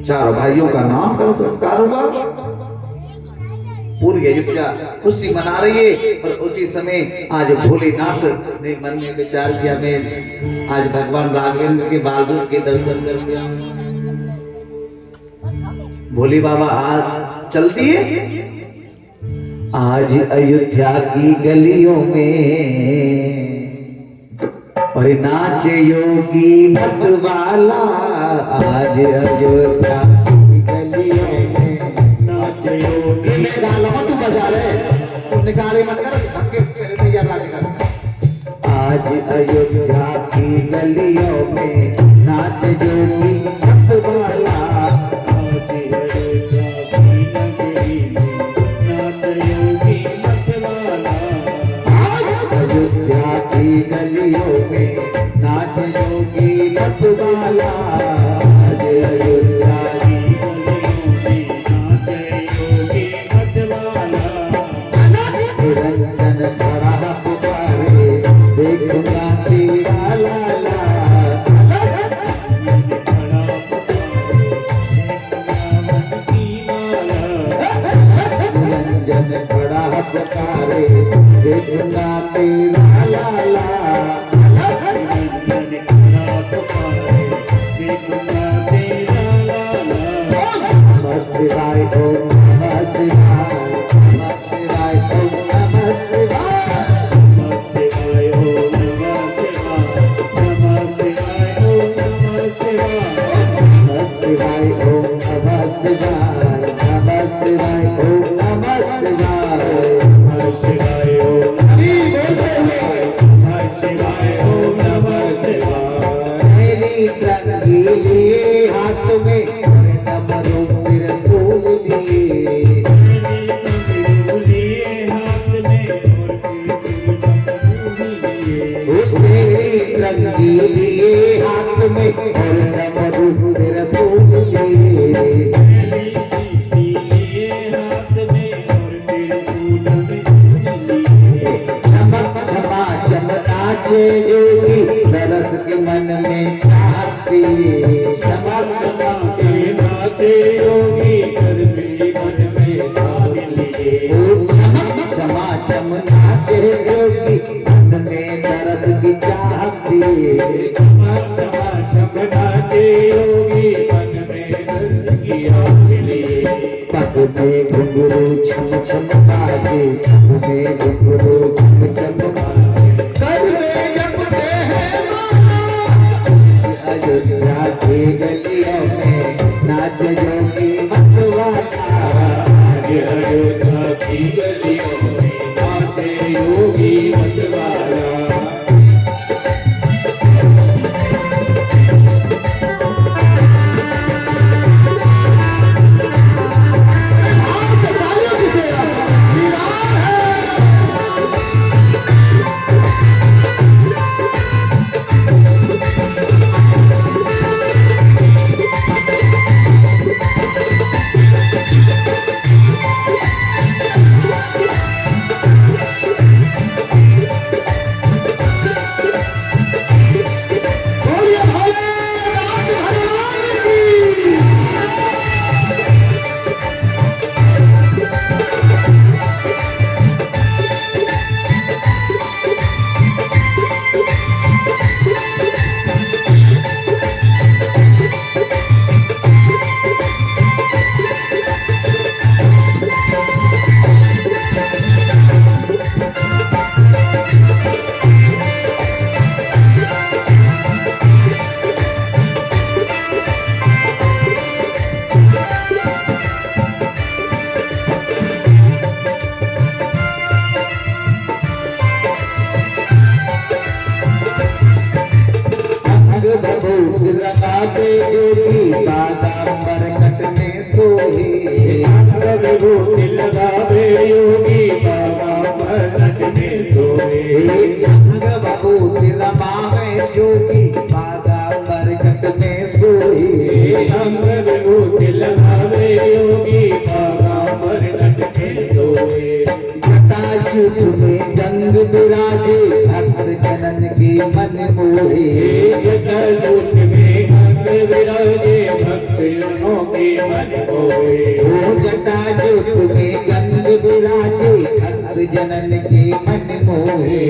Speaker 1: चार भाइयों का नाम का संस्कार होगा। पूरी अयोध्या खुशी मना रही है, पर उसी समय आज भोलेनाथ ने मन में विचार किया, मैं आज भगवान राघवेंद्र के बालरूप के दर्शन कर लिया। भोले बाबा आज चलती है, आज अयोध्या की गलियों में, और नाचे योगी मतवाला, आज अयोध्या की गलियों में नाचे योगी। तू बजा रहे, तुम निकाले मत कर, तैयार कर। आज अयोध्या की गलियों में नाचे योगी मतवाला, आज अयोध्या की गली में नाचे योगी मतवाला, अयोध्या की गलियों में नाच योगी मतवाला, आज अयोध्या की गलियों में नाच योगी मतवाला। निरंजन खड़ा पुकारे, देखूंगा तेरा लाला, निरंजन खड़ा पुकारे, देखूंगा तेरा लाला, शिवाय ओम नमः शिवाय, नमः शिवाय ओम नमः शिवाय, नमः शिवाय ओम नमः शिवाय, नमः शिवाय ओम नमः शिवाय, नमः शिवाय ओम नमः शिवाय, नमः शिवाय ओम नमः शिवाय, नमः शिवाय ओम। छम छम बाजे में घुंघरू छम छम बाजे घर में जपते हैं माला अयोध्या की गलियों में नाच योगी मतवाला
Speaker 2: अयोध्या की गलियों में नाचे योगी मतवाला
Speaker 1: लगाते जोगी बादाम्बर कट में सोहे
Speaker 2: विभूति लगावे योगी बादाम्बर कट में सोहे
Speaker 1: अंग विभूति रमावे जोगी बादाम्बर कट में सोहे
Speaker 2: अंग विभूति लगावे योगी बादाम्बर कट में सोहे
Speaker 1: जटाजूट में गंग विराजे भक्त जनन के मन मोहे
Speaker 2: जटाजूट में गंग विराजे भक्त जनों के मन मोहे
Speaker 1: ओ जटाजूट में गंग विराजे भक्त जनन के मन मोहे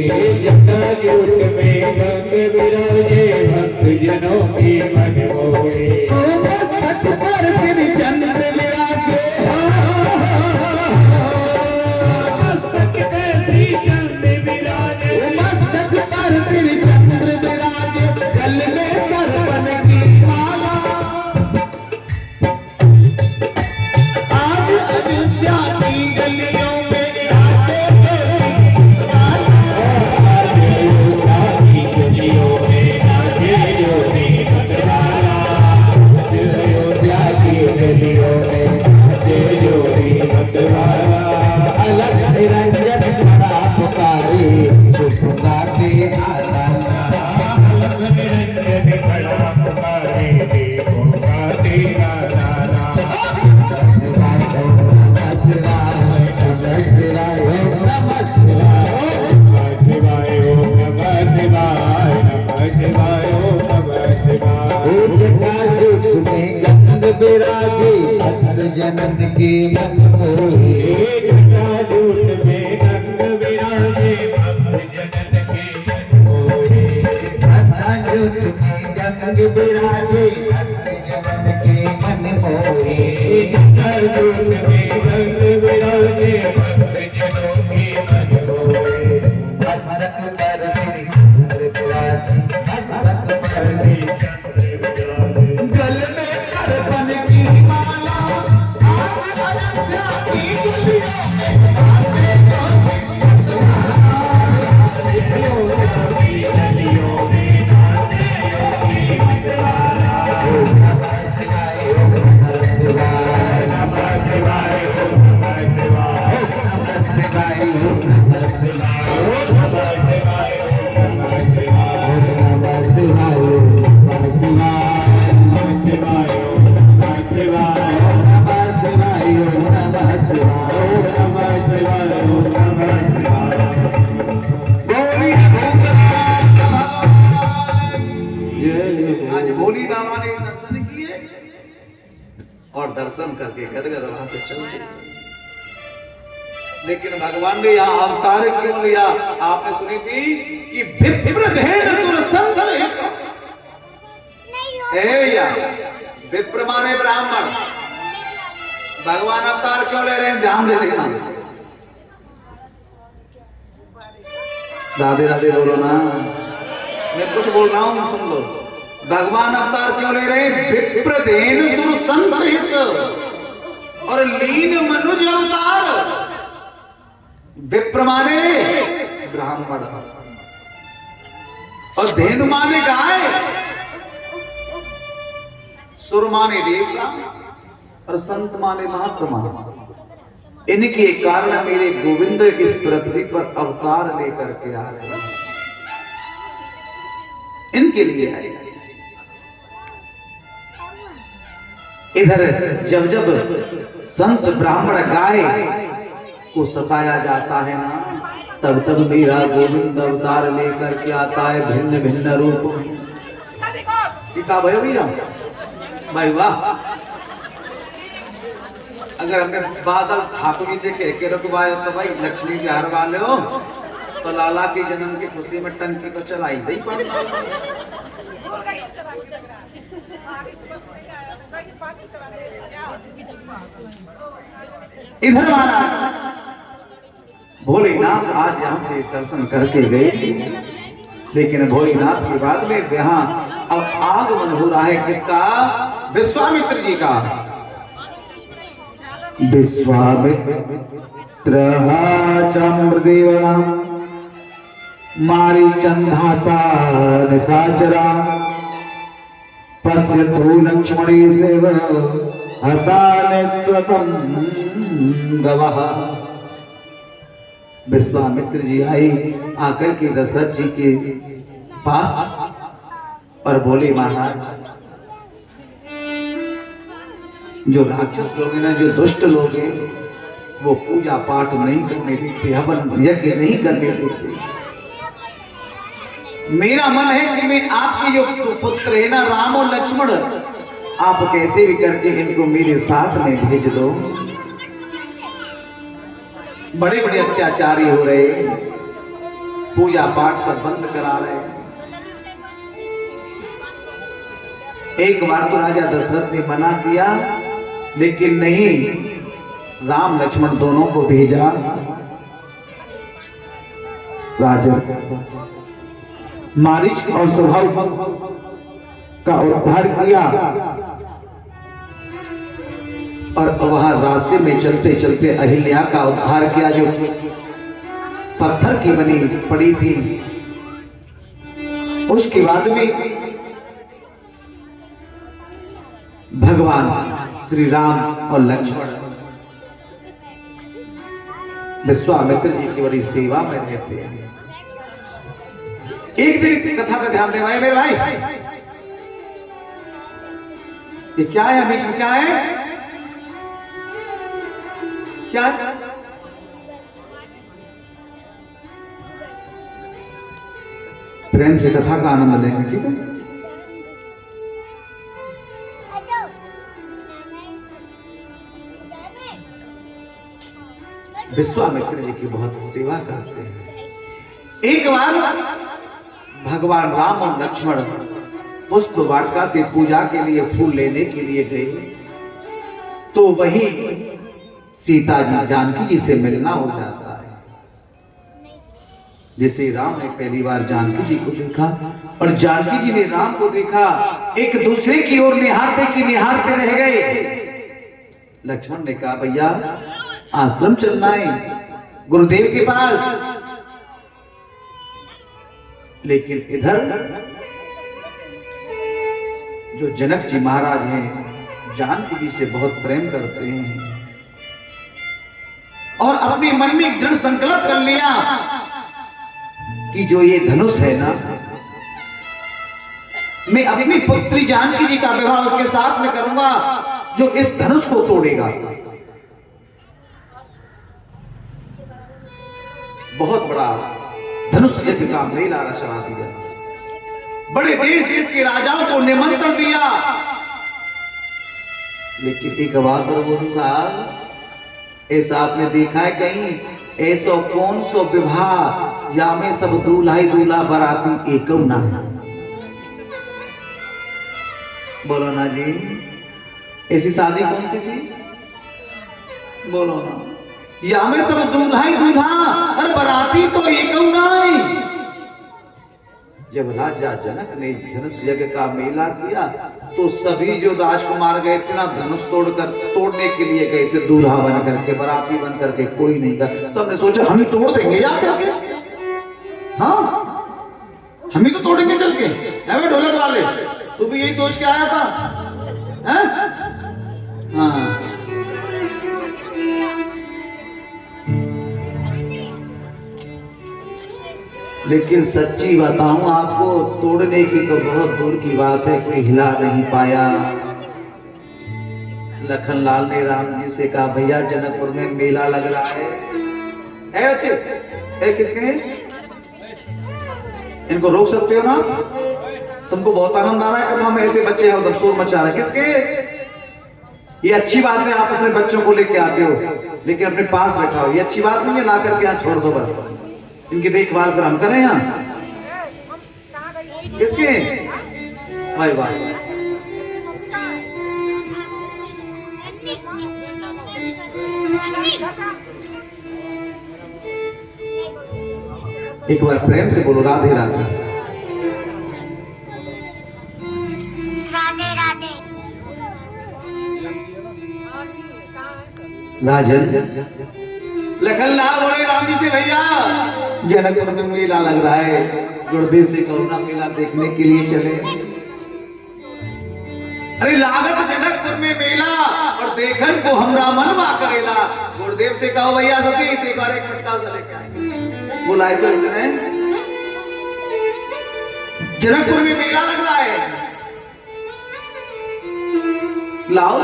Speaker 2: जटाजूट में गंग विराजे भक्त जनों के मन मोहे
Speaker 1: ओ मस्तक पर श्री चंद्र विराजे
Speaker 2: मस्तक पे श्री चंद्र विराजे
Speaker 1: मस्तक पर श्री चंद्र विराजे गल में सरपन की माला आज अयोध्या की गलियों में नाचे
Speaker 2: अयोध्या की गलियों में नाचे योगी मतवाला
Speaker 1: अयोध्या की गलियों में नाचे योगी मतवाला अलग निरंजन बड़ा पुकारे जो पुकारते आला
Speaker 2: अलग निरंजन बड़ा पुकारे देखो पुकारते नाना
Speaker 1: शिवाय नमः शिवाय नमः शिवाय नमः शिवाय
Speaker 2: शिवाय ओम नमः शिवाय नमः शिवाय ओम नमः शिवाय
Speaker 1: ओ जटाजूट में गंग विराजे भक्त जनन के मन मोहे
Speaker 2: जटाजूट में गंग विराजे भक्त जनन के मन मोहे
Speaker 1: जटाजूट में गंग विराजे भक्त जनन के मन मोहे
Speaker 2: जटाजूट में गंग विराजे भक्त जनों के मन मोहे
Speaker 1: मस्तक पर श्री चंद्र विराजे मस्तक पर श्री
Speaker 2: चंद्र विराजे
Speaker 1: गल में सरपन की माला आज अयोध्या की गलियों में नाचे योगी आज भोली बाबा ने दर्शन किए और दर्शन करके गदगद वहां से चल दिए। लेकिन भगवान ने यहाँ अवतार क्यों लिया? आपने सुनी थी कि विप्रधेन सुरसंघ भैया, विप्र माने ब्राह्मण भगवान अवतार क्यों ले रहे हैं, ध्यान दे लेना। राधे राधे बोलो ना, मैं कुछ बोल रहा हूं सुन लो। भगवान अवतार क्यों ले रहे हैं? विप्रदेन सुर संतहित और लीन मनुज अवतार। विप्र माने ब्राह्मण और धेनु माने गाय, सुर माने देवता और संत माने महात्मा। इनके कारण मेरे गोविंद इस पृथ्वी पर अवतार लेकर के आ रहे हैं, इनके लिए आए। इधर जब जब संत ब्राह्मण गाय को सताया जाता है ना, तब तब मेरा गोविंद अवतार लेकर के आता है भिन्न भिन्न रूप में। टीका भयो भैया भाई वाह। अगर हमने बादल ठाकुर जी के रखवाए तो भाई लक्ष्मी बिहार वाले हो तो लाला के जन्म की खुशी में टंकी तो चलाई नहीं पड़ता। इधर वाला भोलेनाथ आज यहाँ से दर्शन करके गए थे, लेकिन भोलेनाथ के बाद में यहाँ अब आगमन हो रहा है किसका? विश्वामित्र जी का। विश्वामित्र चंद्रदेवना मारीचंधाता निशाचरा पश्यतु लक्ष्मणे देव हताने स्वतम गवः। विश्वामित्र जी आए आकर के दशरथ जी के पास और बोले महाराज, जो राक्षस लोग हैं ना, जो दुष्ट लोग हैं, वो पूजा पाठ नहीं करने देते, हवन यज्ञ नहीं करने देते। मेरा मन है कि मैं आपके जो पुत्र है ना राम और लक्ष्मण, आप कैसे भी करके इनको मेरे साथ में भेज दो। बड़े बड़े अत्याचारी हो रहे, पूजा पाठ सब बंद करा रहे। एक बार तो राजा दशरथ ने मना किया, लेकिन नहीं, राम लक्ष्मण दोनों को भेजा। राजा मारीच और स्वभाव का उद्धार किया और वहां रास्ते में चलते चलते अहिल्या का उद्धार किया, जो पत्थर की बनी पड़ी थी। उसके बाद में भगवान श्री राम और लक्ष्मण विश्वामित्र जी की बड़ी सेवा में रहते हैं। एक दिन की कथा का ध्यान दे भाई मेरे भाई, ये क्या है? हमेश में क्या है? क्या है? प्रेम से कथा का आनंद लेंगे, ठीक है? विश्वामित्र जी की बहुत सेवा करते हैं। एक बार भगवान राम और लक्ष्मण पुष्प वाटिका से पूजा के लिए फूल लेने के लिए गए, तो वही सीता जी जानकी जी से मिलना हो जाता है। जैसे राम ने पहली बार जानकी जी को देखा और जानकी जी ने राम को देखा, एक दूसरे की ओर निहारते रह गए। लक्ष्मण ने कहा, भैया आश्रम चलना है, गुरुदेव के पास। लेकिन इधर जो जनक जी महाराज हैं, जानकी जी से बहुत प्रेम करते हैं और अपने मन में एक दृढ़ संकल्प कर लिया कि जो ये धनुष है ना, मैं अपनी पुत्री जानकी जी का विवाह उसके साथ में करूंगा जो इस धनुष को तोड़ेगा। बहुत बड़ा धनुष यज्ञ का मेला रचना दिया, बड़े देश देश के राजाओं को निमंत्रण दिया। लेकिन एक बात और बोलूं साहब, ऐसा आपने देखा है कहीं? ऐसा कौन सो विवाह या में सब दूल्हा ही दूल्हा बराती एक ना है? बोलो ना जी, ऐसी शादी कौन सी थी? बोलो ना, या में सब दूल्हा ही दूल्हा, अरे बराती तो एक नहीं। जब राजा जनक ने धनुष यज्ञ का मेला किया तो सभी जो राजकुमार गए थे ना धनुष तोड़ने के लिए गए थे, दूल्हा बन करके, बराती बन करके, कोई नहीं गया। सबने सोचा हम ही तोड़ देंगे जा करके, हाँ हम ही तो तोड़ेंगे चल के, है ढोलक वाले, तू भी यही सोच के आया था, हैं? हाँ लेकिन सच्ची बताऊं आपको, तोड़ने की तो बहुत दूर की बात है, कोई हिला नहीं पाया। लखनलाल ने राम जी से कहा भैया जनकपुर में मेला लग रहा है अच्छे है किसके, इनको रोक सकते हो ना? तुमको बहुत आनंद आ रहा है कि हम ऐसे बच्चे हैं शोर मचा रहे, किसके? ये अच्छी बात है, आप अपने बच्चों को लेके आते हो, लेकिन अपने पास बैठाओ, ये अच्छी बात नहीं है, ला करके यहाँ छोड़ दो बस, इनकी देखभाल फिर हम करें यहाँ। किसके भाई भाई एक बार प्रेम से बोलो राधे राधे।
Speaker 3: राधे राधे।
Speaker 1: राजन लखनलाल बोले राम जी से भैया जनकपुर में मेला लग रहा है, गुरुदेव से कहो ना मेला देखने के लिए चले। अरे लागत जनकपुर में मेला और देखन को हमरा मनवा करेला, गुरुदेव से कहो भैया सतीश एक बार एक मटका सा लेके आए। बुलाए तो इतने, जनकपुर में मेला लग रहा है, लाओ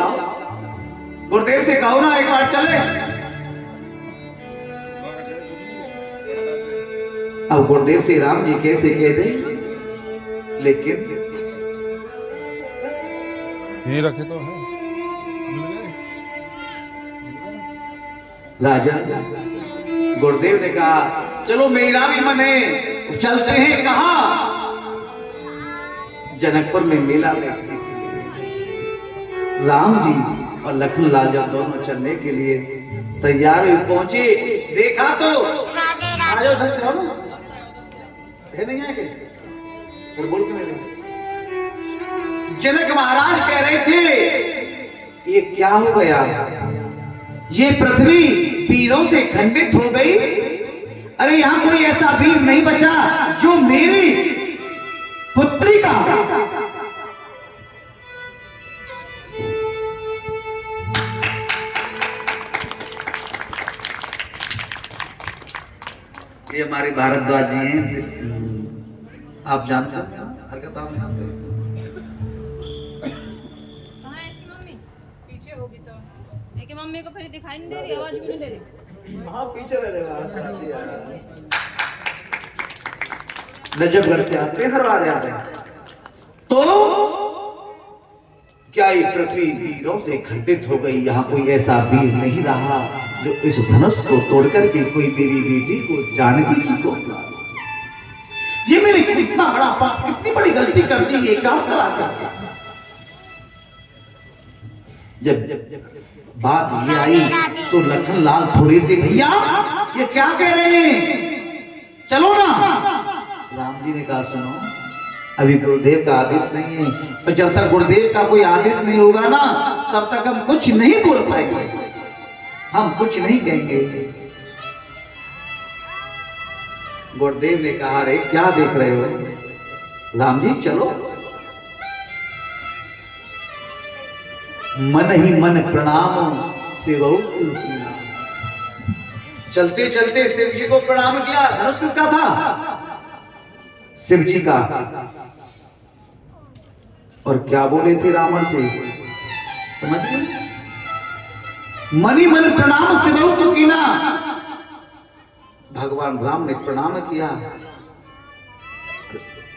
Speaker 1: गुरुदेव से कहो ना एक बार चले। अब गुरुदेव से राम जी कैसे कह दे, लेकिन
Speaker 4: ये रखे तो है
Speaker 1: राजा गुरुदेव ने कहा चलो मेरा भी मन है, चलते हैं कहा जनकपुर में मेला देखने के लिए। राम जी और लखनलाल जब दोनों चलने के लिए तैयार हुए पहुंचे, देखा तो आयो उधर से आओ ना, है नहीं आएंगे फिर बोल के मेरे। जनक महाराज कह रहे थे ये क्या हो गया, ये पृथ्वी वीरों से खंडित हो गई। अरे यहां कोई ऐसा वीर नहीं बचा जो मेरी पुत्री का ये हमारे भारद्वाज जी हैं, आप जानते हैं हरकत आप जानते हैं।
Speaker 5: कहाँ है इसकी मम्मी? पीछे होगी तो। है कि मम्मी को फिर दिखाई नहीं दे रही, आवाज भी नहीं दे रही।
Speaker 1: हाँ पीछे रह रहे नजफगढ़ से आते हैं, हर बार आ रहे हैं। तो क्या ये पृथ्वी वीरों से खंडित हो गई, यहाँ कोई ऐसा वीर नहीं रहा जो इस धनुष को तोड़ करके कोई मेरी बेटी को जानकी जी को, ये मेरे कितना बड़ा पाप, कितनी बड़ी गलती कर दी, ये काम करा करके। जब बात ये आई तो लखनलाल थोड़ी सी भैया ये क्या कह रहे हैं, चलो ना। राम जी ने कहा सुनो अभी गुरुदेव का आदेश नहीं है, और जब तक गुरुदेव का कोई आदेश नहीं होगा ना तब तक हम कुछ नहीं बोल पाएंगे, हम कुछ नहीं कहेंगे। गुरुदेव ने कहा रे क्या देख रहे हो राम जी, चलो। मन ही मन प्रणाम शिवऊ, चलते चलते शिव जी को प्रणाम किया। धनुष किसका था? शिव जी का। और क्या बोले थे रावण से, समझ गए? मन ही मन प्रणाम शिवऊ को कीना। भगवान राम ने प्रणाम किया।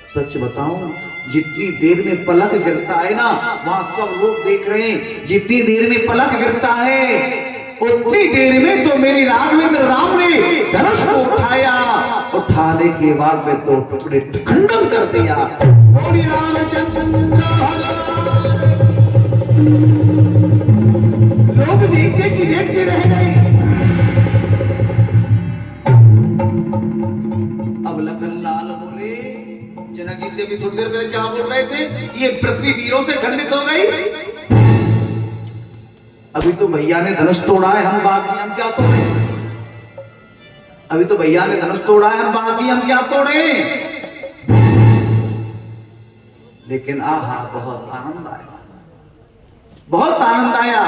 Speaker 1: सच बताऊं जितनी देर में पलक गिरता है ना वहां सब लोग देख रहे हैं, जितनी देर में पलक गिरता है उतनी देर में तो मेरी राघवेंद्र राम ने धनुष को उठाया, उठाने के बाद में दो टुकड़े खंडन कर दिया। बोली रामचंद्र लोग देखते कि देखते रह गए। गिर रहे थे, ये पृथ्वी वीरों से खंडित हो गई। अभी तो भैया ने धनुष तोड़ा है, हम बाकी हम क्या तोड़े? अभी तो भैया ने धनुष तोड़ा है, हम बाकी हम क्या तोड़े? लेकिन आहा, बहुत आनंद आया, बहुत आनंद आया।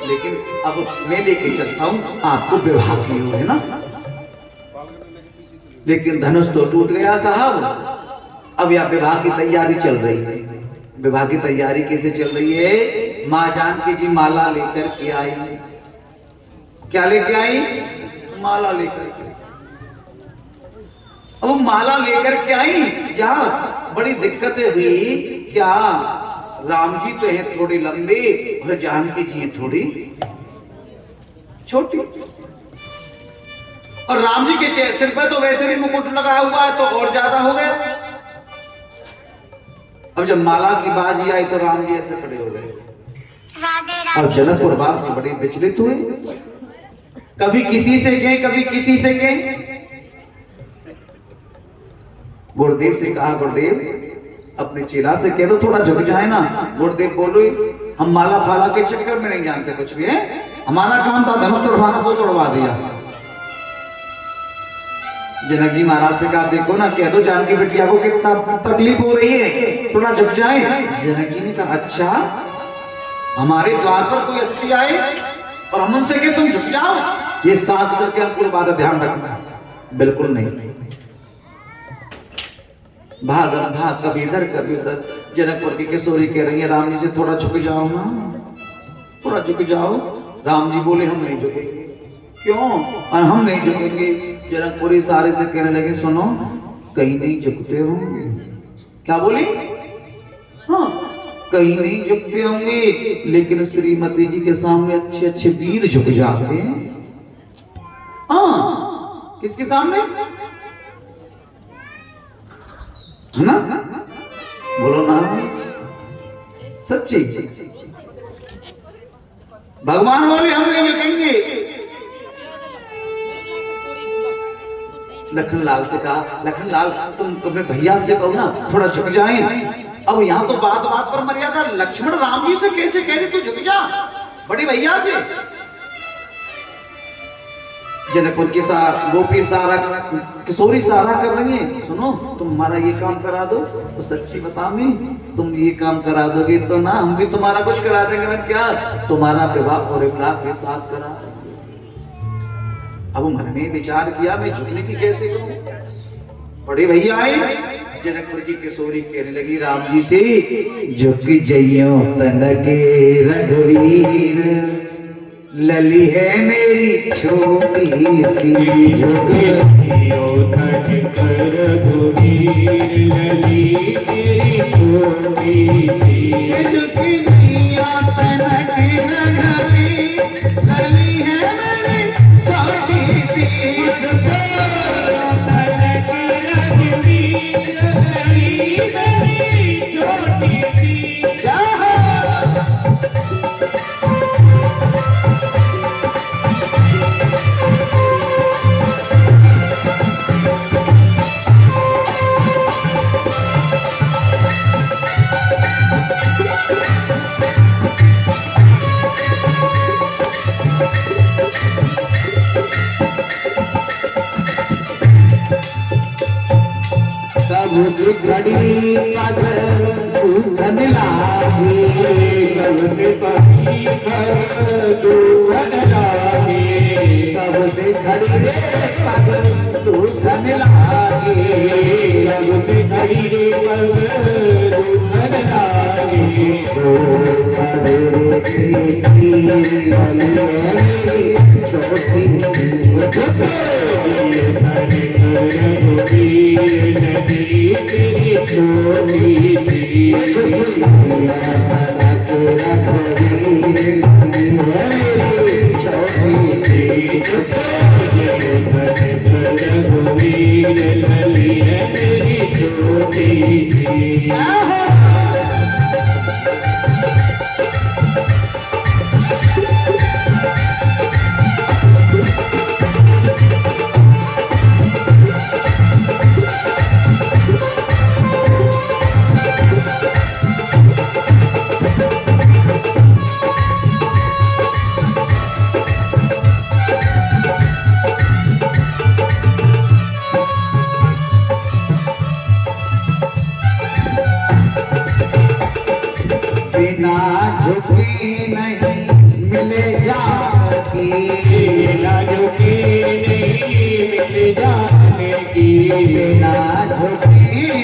Speaker 1: लेकिन अब मैं लेके चलता हूं आपको विवाह की ओर, है ना? लेकिन धनुष तो टूट गया साहब। अब यह विवाह की तैयारी चल रही है। विवाह की तैयारी कैसे चल रही है? माँ जानकी जी माला लेकर के आई। क्या लेके आई? माला लेकर के। अब माला लेकर के आई, क्या बड़ी दिक्कतें हुई। क्या राम जी तो हैं थोड़े लंबे और जानकी जी हैं थोड़ी छोटी, और राम जी के सिर पर तो वैसे भी मुकुट लगा हुआ है, तो और ज्यादा हो गया। अब जब माला की बाजी आई तो राम जी ऐसे खड़े हो गए, और जनकपुर वासी बड़े विचलित हुए। कभी किसी से गए, कभी किसी से गए। गुरुदेव से कहा, गुरुदेव अपने चेला से कह दो थोड़ा झुक जाए ना। गुरुदेव बोलो, हम माला फाला के चक्कर में नहीं जानते कुछ भी है, हमारा काम था धनुष तोड़वाना, सो तोड़वा दिया। जनक जी महाराज से कहा, देखो ना, कह दो जानकी बिटिया को कितना तकलीफ हो रही है, थोड़ा झुक जाए। जनक जी ने कहा, अच्छा हमारे द्वार पर कोई अतिथि आए और हम उनसे कहे तुम झुक जाओ, ये शास्त्र के अनुकूल बात, ध्यान रखना। बिल्कुल नहीं। भाग कभी इधर कभी उधर। जनकपुर की किशोरी कह रही है, राम जी से थोड़ा झुक जाओ ना, थोड़ा झुक जाओ। राम जी बोले, हम नहीं झुकेंगे। क्यों? और हम नहीं झुकेंगे। जनकपुरी सारे से कहने लगे, सुनो, कहीं नहीं झुकते होंगे। क्या बोली? हाँ, कहीं नहीं झुकते होंगे, लेकिन श्रीमती जी के सामने अच्छे अच्छे वीर झुक जाते हैं। हाँ, किसके सामने? है ना? बोलो ना, सच्ची। भगवान बोले, हम नहीं झुकेंगे। लखनलाल से कहा, लखनलाल तुम अपने भैया से कहो ना थोड़ा झुक जाए। अब यहाँ तो बात बात पर मर्यादा। लक्ष्मण राम जी से कैसे कह दे तू झुक जा, बड़ी भैया से। जनकपुर की गोपी सारा किशोरी सारा कर रही है, सुनो तुम हमारा ये काम करा दो। तो सच्ची बता मैं, तुम ये काम करा दोगे तो ना हम भी तुम्हारा कुछ करा देंगे। मैंने क्या? तुम्हारा विवाह और इब्लाग के साथ करा। अब मैंने विचार किया, मैं झुकने की कैसे करूं। बड़े भैया आए, जनकपुर की किशोरी कहने लगी राम जी से, झुक जइयो तनके रघुवीर, लली है मेरी छोटी सी। झुक
Speaker 2: जइयो तनके रघुवीर, लली मेरी छोटी सी।
Speaker 1: झुक जइयो तनके रघुवीर, लली है मेरी छोटी सी।
Speaker 2: उस घड़ी पग दूधन लागे, कब से पगी कर दूधन लागे।
Speaker 1: कब से घड़ी रे पग दूधन लागे,
Speaker 2: कब से घड़ी रे पग दूधन लागे।
Speaker 1: ओ मेरे की छोटी की,
Speaker 2: बिना झुके नहीं मिल जाने की,
Speaker 1: बिना झुके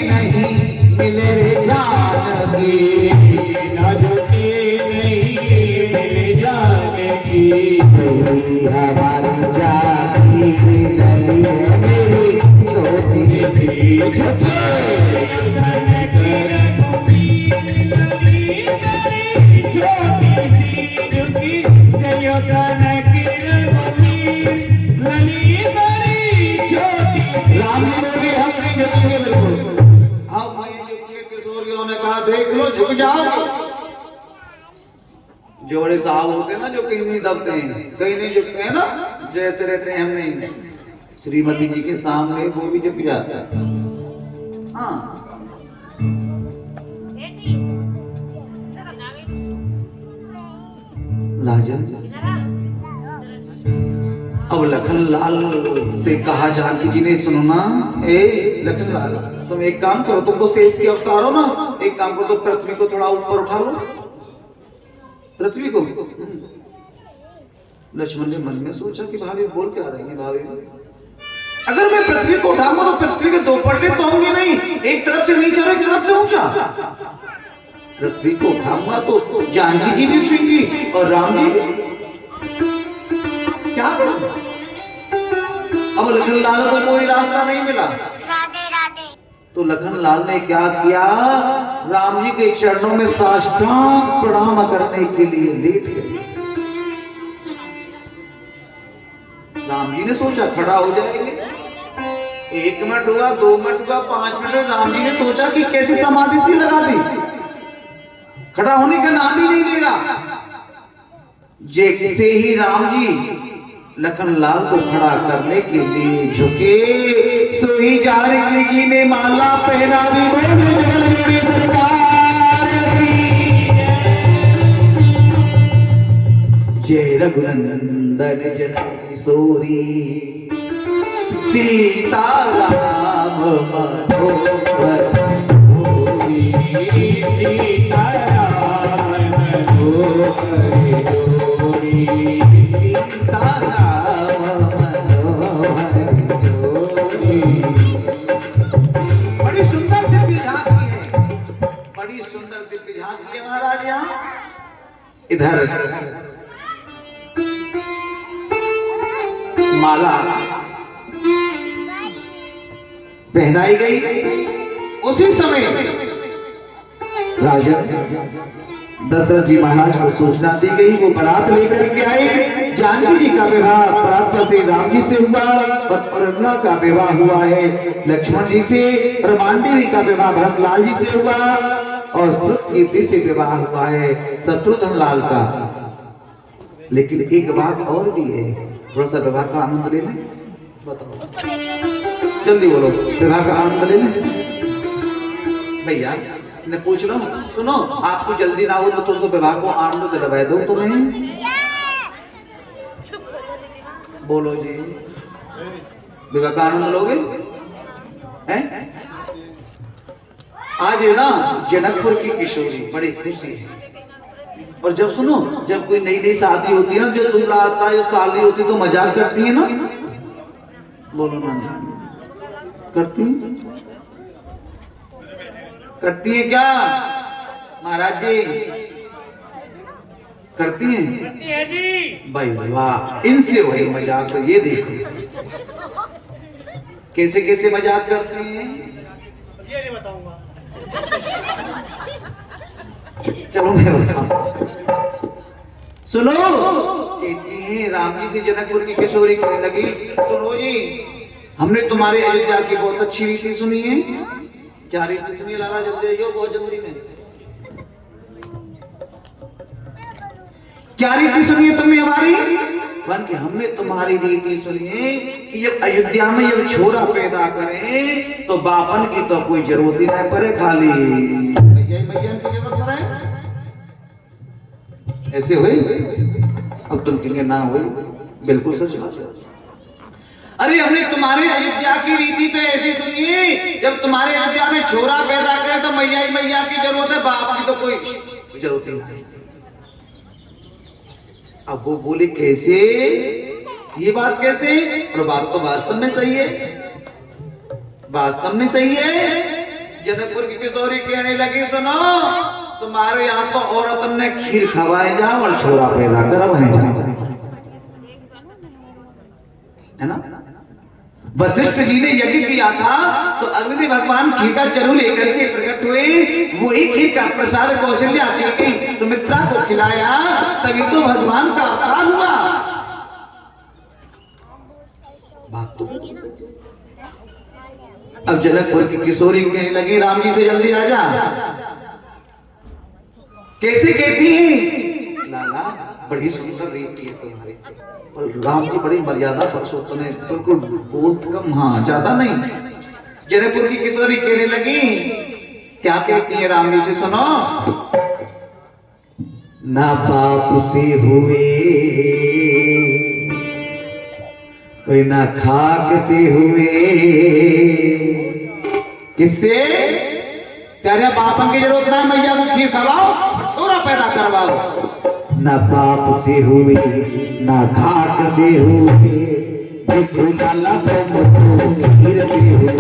Speaker 1: नहीं मिले रे जानकी,
Speaker 2: बिना झुके नहीं मिल जाने की,
Speaker 1: कोई हमारी जाती लली है मेरी छोटी सी झुकी।
Speaker 2: धन की रघुवीर लली तेरी छोटी सी झुकी, जय धन की रघुवीर लली तेरी छोटी सी।
Speaker 1: राम जी बोले हम नहीं झुकेंगे बिल्कुल। अब ये झुके किशोरियों ने कहा देख लो झुक जाओ। जो बड़े साहब होते हैं ना जो कहीं नहीं दबते हैं कहीं नहीं झुकते हैं ना, जैसे रहते हैं हम नहीं, श्रीमती जी के सामने वो भी झुक जाता है। हाँ राजन अब लखन लाल से कहा जानकी जी ने सुनो ना, ए लखन लाल तुम एक काम करो, तुम तो सेल्स के अवतार हो ना, एक काम करो तो पृथ्वी को थोड़ा ऊपर उठा लो, पृथ्वी को। लक्ष्मण ने मन में सोचा कि भाभी बोल क्या रही है, भाभी अगर मैं पृथ्वी को उठाऊंगा तो पृथ्वी के दो पलटे तो होंगे नहीं, एक तरफ से नीचे और एक तरफ से ऊंचा। पृथ्वी को उठाऊंगा तो जानकी जी भी उठेंगी और राम जी भी। क्या करूं? अब लखन लाल को कोई रास्ता नहीं मिला। तो लखन लाल ने क्या किया, राम जी के चरणों में साष्टांग प्रणाम करने के लिए लेट गए। राम जी ने सोचा खड़ा हो जाएंगे, 1 मिनट हुआ, 2 मिनट हुआ, 5 मिनट। राम जी ने सोचा कि कैसी समाधि सी लगा दी, खड़ा होने का नाम ही नहीं ले रहा। जैसे ही राम जी लखन लाल को खड़ा करने के लिए झुके, सोई जानकी जी ने माला पहना दी। बोले जगदीश सरकार की जय, रघुनंदन जनक किशोरी सीता राम मनोहर जोड़ी,
Speaker 2: सीता राम मनोहर जोड़ी,
Speaker 1: सीता राम मनोहर जोड़ी। बड़ी सुंदर दिव्य झांकी है, बड़ी सुंदर दिव्य झांकी है महाराज। यहाँ इधर माला पहनाई गई। उसी समय राजा दशरथ जी महाराज को सूचना दी गई, वो बारात लेकर के आए। जानकी जी का विवाह पराशर से राम जी से हुआ और उर्मिला का विवाह हुआ है लक्ष्मण जी से, और मांडवी का विवाह भरतलाल जी से हुआ और कीर्ति से विवाह हुआ है शत्रुघ्न लाल का। लेकिन एक बात और भी है, थोड़ा सा विवाह का आनंद ले लें। बताओ जल्दी बोलो, विवाह का आनंद ले लें भैया। मैं पूछ रहा हूँ, सुनो, आपको जल्दी ना हो तो थोड़ा सा विवाह को आनंद दिलवा दो तुम्हें। बोलो जी, विवाह का आनंद लोगे हैं? आज है ना जनकपुर की किशोरी बड़ी खुशी है। और जब सुनो, जब कोई नई नई शादी होती है ना, जो दूल्हा आता है, जो साली होती है तो मजाक करती है ना। बोलो ना, करती है? करती है क्या महाराज जी? करती है जी भाई। वाह, इनसे वही मजाक। तो ये देखो कैसे कैसे मजाक करते हैं,
Speaker 2: ये नहीं बताऊंगा।
Speaker 1: चलो मैं बताऊं। सुनो, कहती है राम जी से जनकपुर की किशोरी कहने लगी, सुनो जी, हमने तुम्हारे अयोध्या की बहुत अच्छी रीति सुनी है। क्या रीति सुनी लाला? जल्दी आइयो, बहुत जल्दी में। क्या रीति सुनी है तुमने हमारी? बन के हमने तुम्हारी रीति सुनी है कि जब अयोध्या में जब छोरा पैदा करें तो बापन की तो कोई जरूरत ही नहीं पड़े, खाली मैया की जरूरत पड़े। ऐसे हुए? अब तुम कहेंगे ना हुई, बिल्कुल सच बात है। अरे हमने तुम्हारे अयोध्या की रीति तो ऐसी सुनी है, जब तुम्हारे अयोध्या में छोरा पैदा करे तो मैया ही मैया की जरूरत है, बाप की तो कोई जरूरत ही नहीं। अब वो बोले कैसे, ये बात कैसे? और बात तो वास्तव में सही है, वास्तव में सही है। जनकपुर की किशोरी कहने लगी सुनो, तुम्हारे यहाँ तो औरत ने खीर खवाए जाओ और छोरा पैदा करो है जाओ, है ना। वशिष्ठ जी ने यज्ञ किया था तो अग्नि भगवान खीर का चरू लेकर के प्रकट हुए, वही खीर का प्रसाद कौशल्या की सुमित्रा को खिलाया, तभी तो भगवान का अवतार हुआ। बात तो अब जनकपुर की किशोरी कहने लगी राम जी से जल्दी आ जा। कैसे कहती है? लाला बड़ी सुंदर रीति है तुम्हारी, और राम की बड़ी मर्यादा पुरुषोत्तम है, बिल्कुल बहुत कम, हाँ ज्यादा नहीं। जनकपुर की किशोरी कहने लगी, क्या कहती है राम जी से सुनो। ना बाप से हुए ना खाक से हुए, किससे? तेरे बापन की जरूरत ना, मैया को खीर खवाओ और छोरा पैदा करवाओ। ना बाप से हुए ना खाक से हुए, देखो लाला तुम तो खीर से हुए,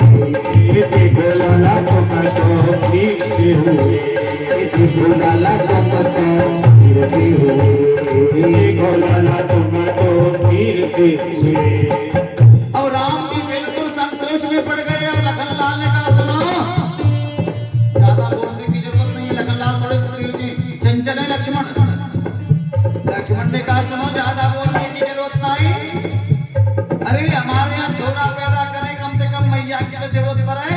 Speaker 1: देखो लाला तुम तो खीर से हुए, देखो लाला तुम तो खीर से हुए, देखो लाला तुम तो खीर से हुए। अब राम जी बिल्कुल संतोष में पड़ गए। अब लखनलाल ने कहा सुनो, ज्यादा बोलने की जरूरत नहीं है, लखनलाल थोड़े से चंचल है लक्ष्मण। लक्ष्मण ने कहा सुनो, ज्यादा बोलने की जरूरत नहीं, अरे हमारे यहाँ छोरा पैदा करे कम से कम मैया की तो जरूरत पड़े,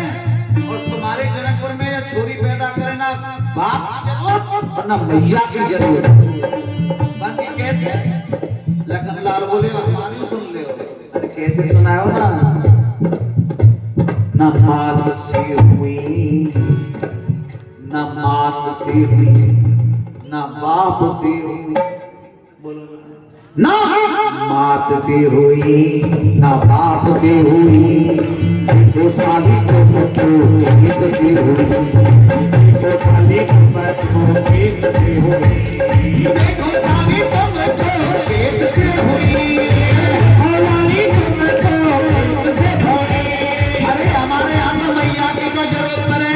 Speaker 1: और तुम्हारे जनकपुर में या छोरी पैदा करे ना बाप की जरूरत और ना मैया की जरूरत। बाकी कैसे? लखनलाल बोले हमारी सुन ले। अरे कैसे सुनाओ ना, ना मात से हुई ना मात से हुई ना बाप से हुई, बोलो ना मात से हुई ना बाप से हुई, तो साली को किस से हुई, तो साली को किस से हुई, देखो साली को किस से हुई, साली को किस से हुई। अरे हमारे यहाँ मैया की तो जरूरत पड़े,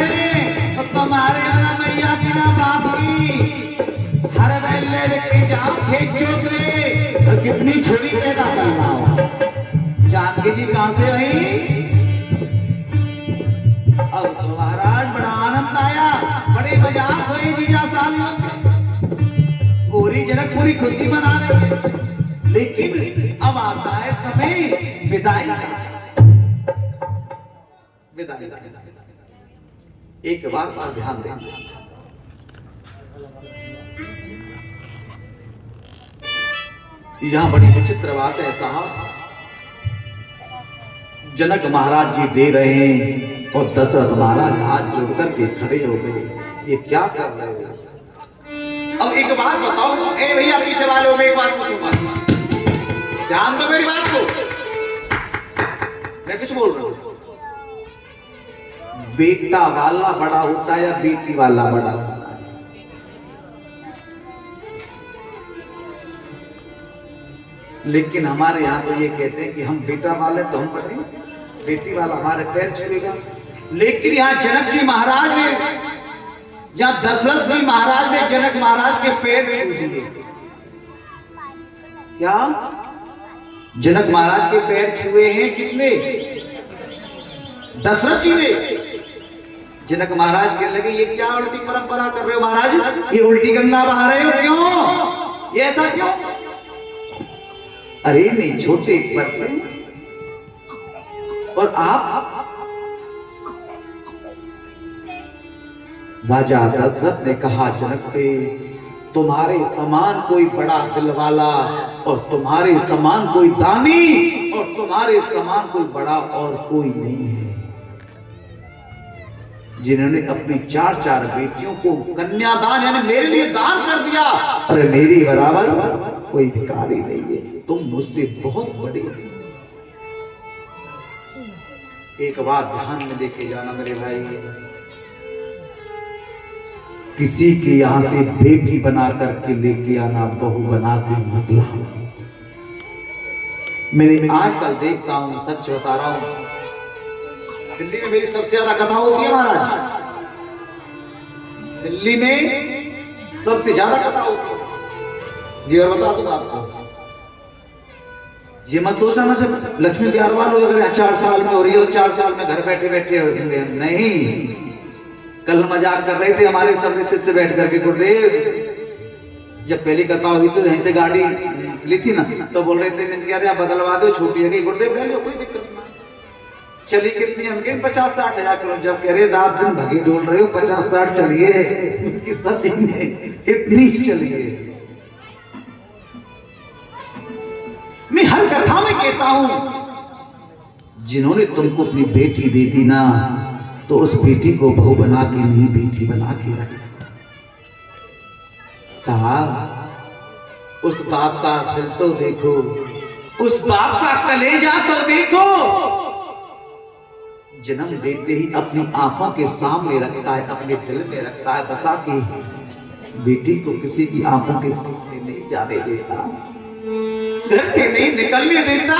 Speaker 1: तो तुम्हारे यहाँ मैया की ना बाप की, हर वेले लेके जाओ खेत जोत में, तो कितनी छोरी पैदा करना हो। जानकी जी कहां से आई? अब तो महाराज बड़ा आनंद आया, बड़ी मजाक हुई जीजा सालियों की, पूरी जनकपुरी खुशी मना रही है। लेकिन अब आता है समय विदाई का। विदाई का एक बात पर ध्यान देना, यहां बड़ी विचित्र बात है साहब। जनक महाराज जी दे रहे हैं और दशरथ महाराज हाथ जोड़ करके खड़े हो गए, ये क्या कर रहे हो? अब एक बात बताओ, ए भैया पीछे वालों में एक बात पूछूंगा, ध्यान दो मेरी बात को, मैं कुछ बोल रहा हूं। बेटा वाला बड़ा होता है या बेटी वाला बड़ा होता है? लेकिन हमारे यहाँ तो ये कहते हैं कि हम बेटा वाले तो हम बड़े, बेटी वाला हमारे पैर छुएगा। लेकिन यहाँ जनक जी महाराज ने, यहाँ दशरथ जी महाराज ने जनक महाराज के पैर छू दिए। क्या जनक महाराज के पैर छुए हैं? किसने? दशरथ जी ने। जनक महाराज कहने लगे ये क्या उल्टी परंपरा कर रहे हो महाराज, ये उल्टी गंगा बहा रहे हो, क्यों? ये ऐसा क्यों? अरे नहीं छोटे एक पर्सन, और आप? राजा दशरथ ने कहा जनक से, तुम्हारे समान कोई बड़ा दिल वाला और तुम्हारे समान कोई दानी और तुम्हारे समान कोई बड़ा और कोई नहीं है, जिन्होंने अपनी 4 बेटियों को कन्यादान यानी मेरे लिए दान कर दिया। अरे मेरी बराबर कोई भिखारी नहीं है, तुम मुझसे बहुत बड़े हो। एक बात ध्यान में लेके जाना मेरे भाई, किसी के यहाँ से बेटी बना करके लेके आना, बहू बना के मत लाओ। मैं आजकल देखता हूं, सच बता रहा हूं, दिल्ली में मेरी सबसे ज्यादा कथा होती है महाराज। दिल्ली में सबसे ज्यादा कथा होती है जी। और बता दूं आपको, ये मत सोचना ना जब लक्ष्मी बिहार वालों अगर 4 साल में हो रही है तो 4 साल में घर बैठे बैठे नहीं। कल मजाक कर रहे थे हमारे सब शिष्य बैठ करके, गुरुदेव जब पहली कथा हुई तो यहीं से गाड़ी ली थी ना, तो बोल रहे थे अरे आप बदलवा दो, छोटी है कि गुरुदेव ले लो, कोई दिक्कत नहीं। चली कितनी हम गए 50-60 हजार किलोमीटर। जब कह रहे रात दिन भगे डोल रहे हो 50-60 चलिए, सच में इतनी ही चलिए। मैं हर कथा में कहता हूं, जिन्होंने तुमको अपनी बेटी दे दी ना, तो उस बेटी को बहू बना के नहीं, बेटी बना के रखना। साहब उस बाप का दिल तो देखो, उस बाप का कलेजा तो देखो, जन्म देते ही अपनी आंखों के सामने रखता है, अपने दिल में रखता है बसा के। बेटी को किसी की आंखों के सामने नहीं जाने देता, घर से नहीं निकलने देता,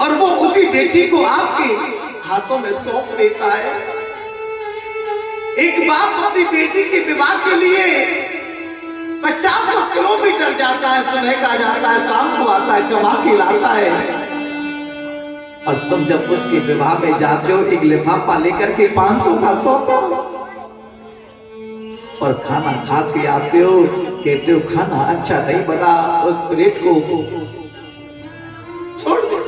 Speaker 1: और वो उसी बेटी को आपके हाथों में सौंप देता है। एक बाप अपनी बेटी के विवाह के लिए 50 किलोमीटर जाता है, सुबह का जाता है, शाम को आता है, कमा के लाता है, और तुम जब उसके विवाह में जाते हो एक लिफाफा लेकर के 500 का सौदा, और खाना खा के आते हो, कहते हो खाना अच्छा नहीं बना, उस प्लेट को छोड़ दो।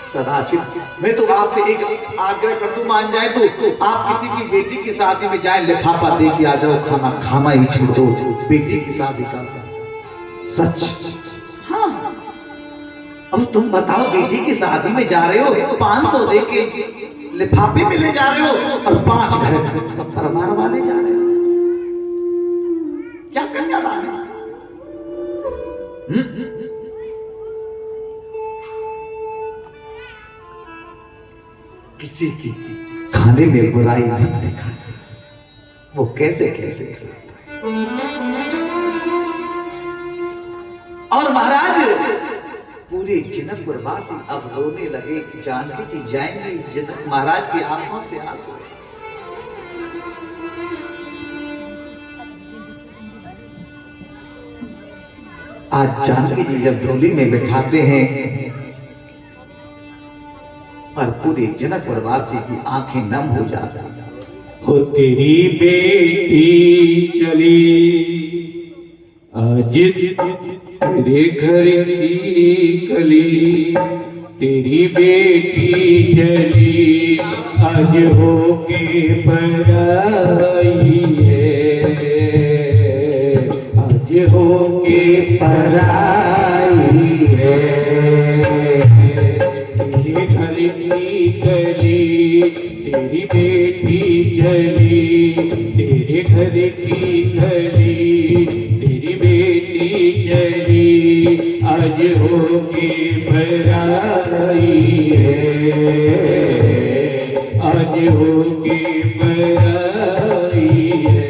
Speaker 1: कदाचित मैं तो आपसे एक आग्रह कर दूं, मान जाए तो आप किसी की बेटी की शादी में जाए, लिफाफा दे के आ जाओ, खाना खाना ही छोड़ दो, बेटी की शादी का सच। हाँ, अब तुम बताओ, बेटी की शादी में जा रहे हो, 500 दे के लिफाफे में ले जा रहे हो, और 5 घर सब परमार वाले जा रहे हो, क्या कन्यादान है? किसी की खाने में बुराई मत देखा, वो कैसे कैसे खिलाता है। और महाराज पूरे जनकपुरवासी अब रोने लगे कि जानकी जी जाएंगे, जनक महाराज की आंखों से आंसू। आज जानकी जी जब डोली में बिठाते हैं, और पूरे जनकपुरवासी की आंखें नम हो जाती हैं।
Speaker 2: हो तेरी बेटी चली आज तेरे घर की कली, तेरी बेटी चली आज होके पराई है, आज होके पराई है। तेरे घर की कली तेरी बेटी चली, तेरे घर की कली तेरी बेटी चली आज होके पराई है, आज होके पराई है।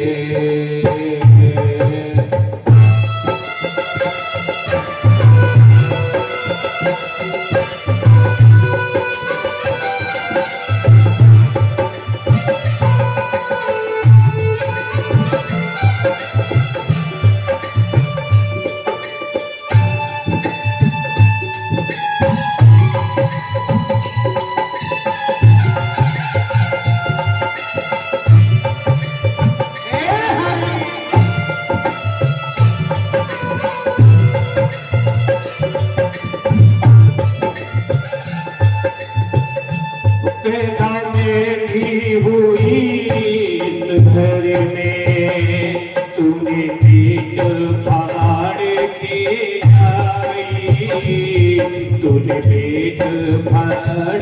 Speaker 2: तूने पेट फाड़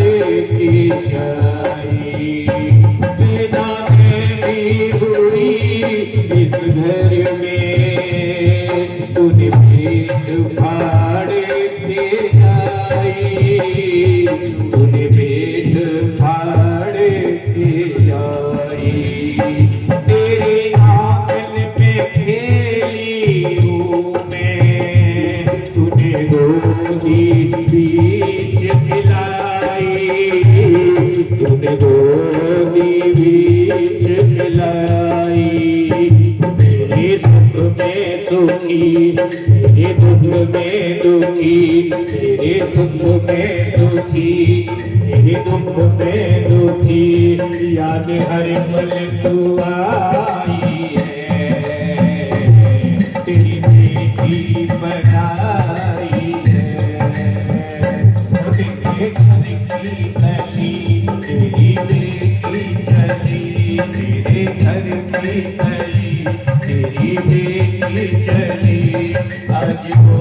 Speaker 2: के जाई, पैदा में भी हुई इस घर में, तूने पेट फाड़ के जाई, तूने पेट फाड़ के तेरे दुख में दुखी, तेरे सुख में सुखी, तेरे दुख में दुखी, याद हर पल तू आई है, तेरी बेटी बनाई है, तेरे घर की कली, तेरी बेटी चली, तेरे घर की कली, तेरी बेटी चली, आज वो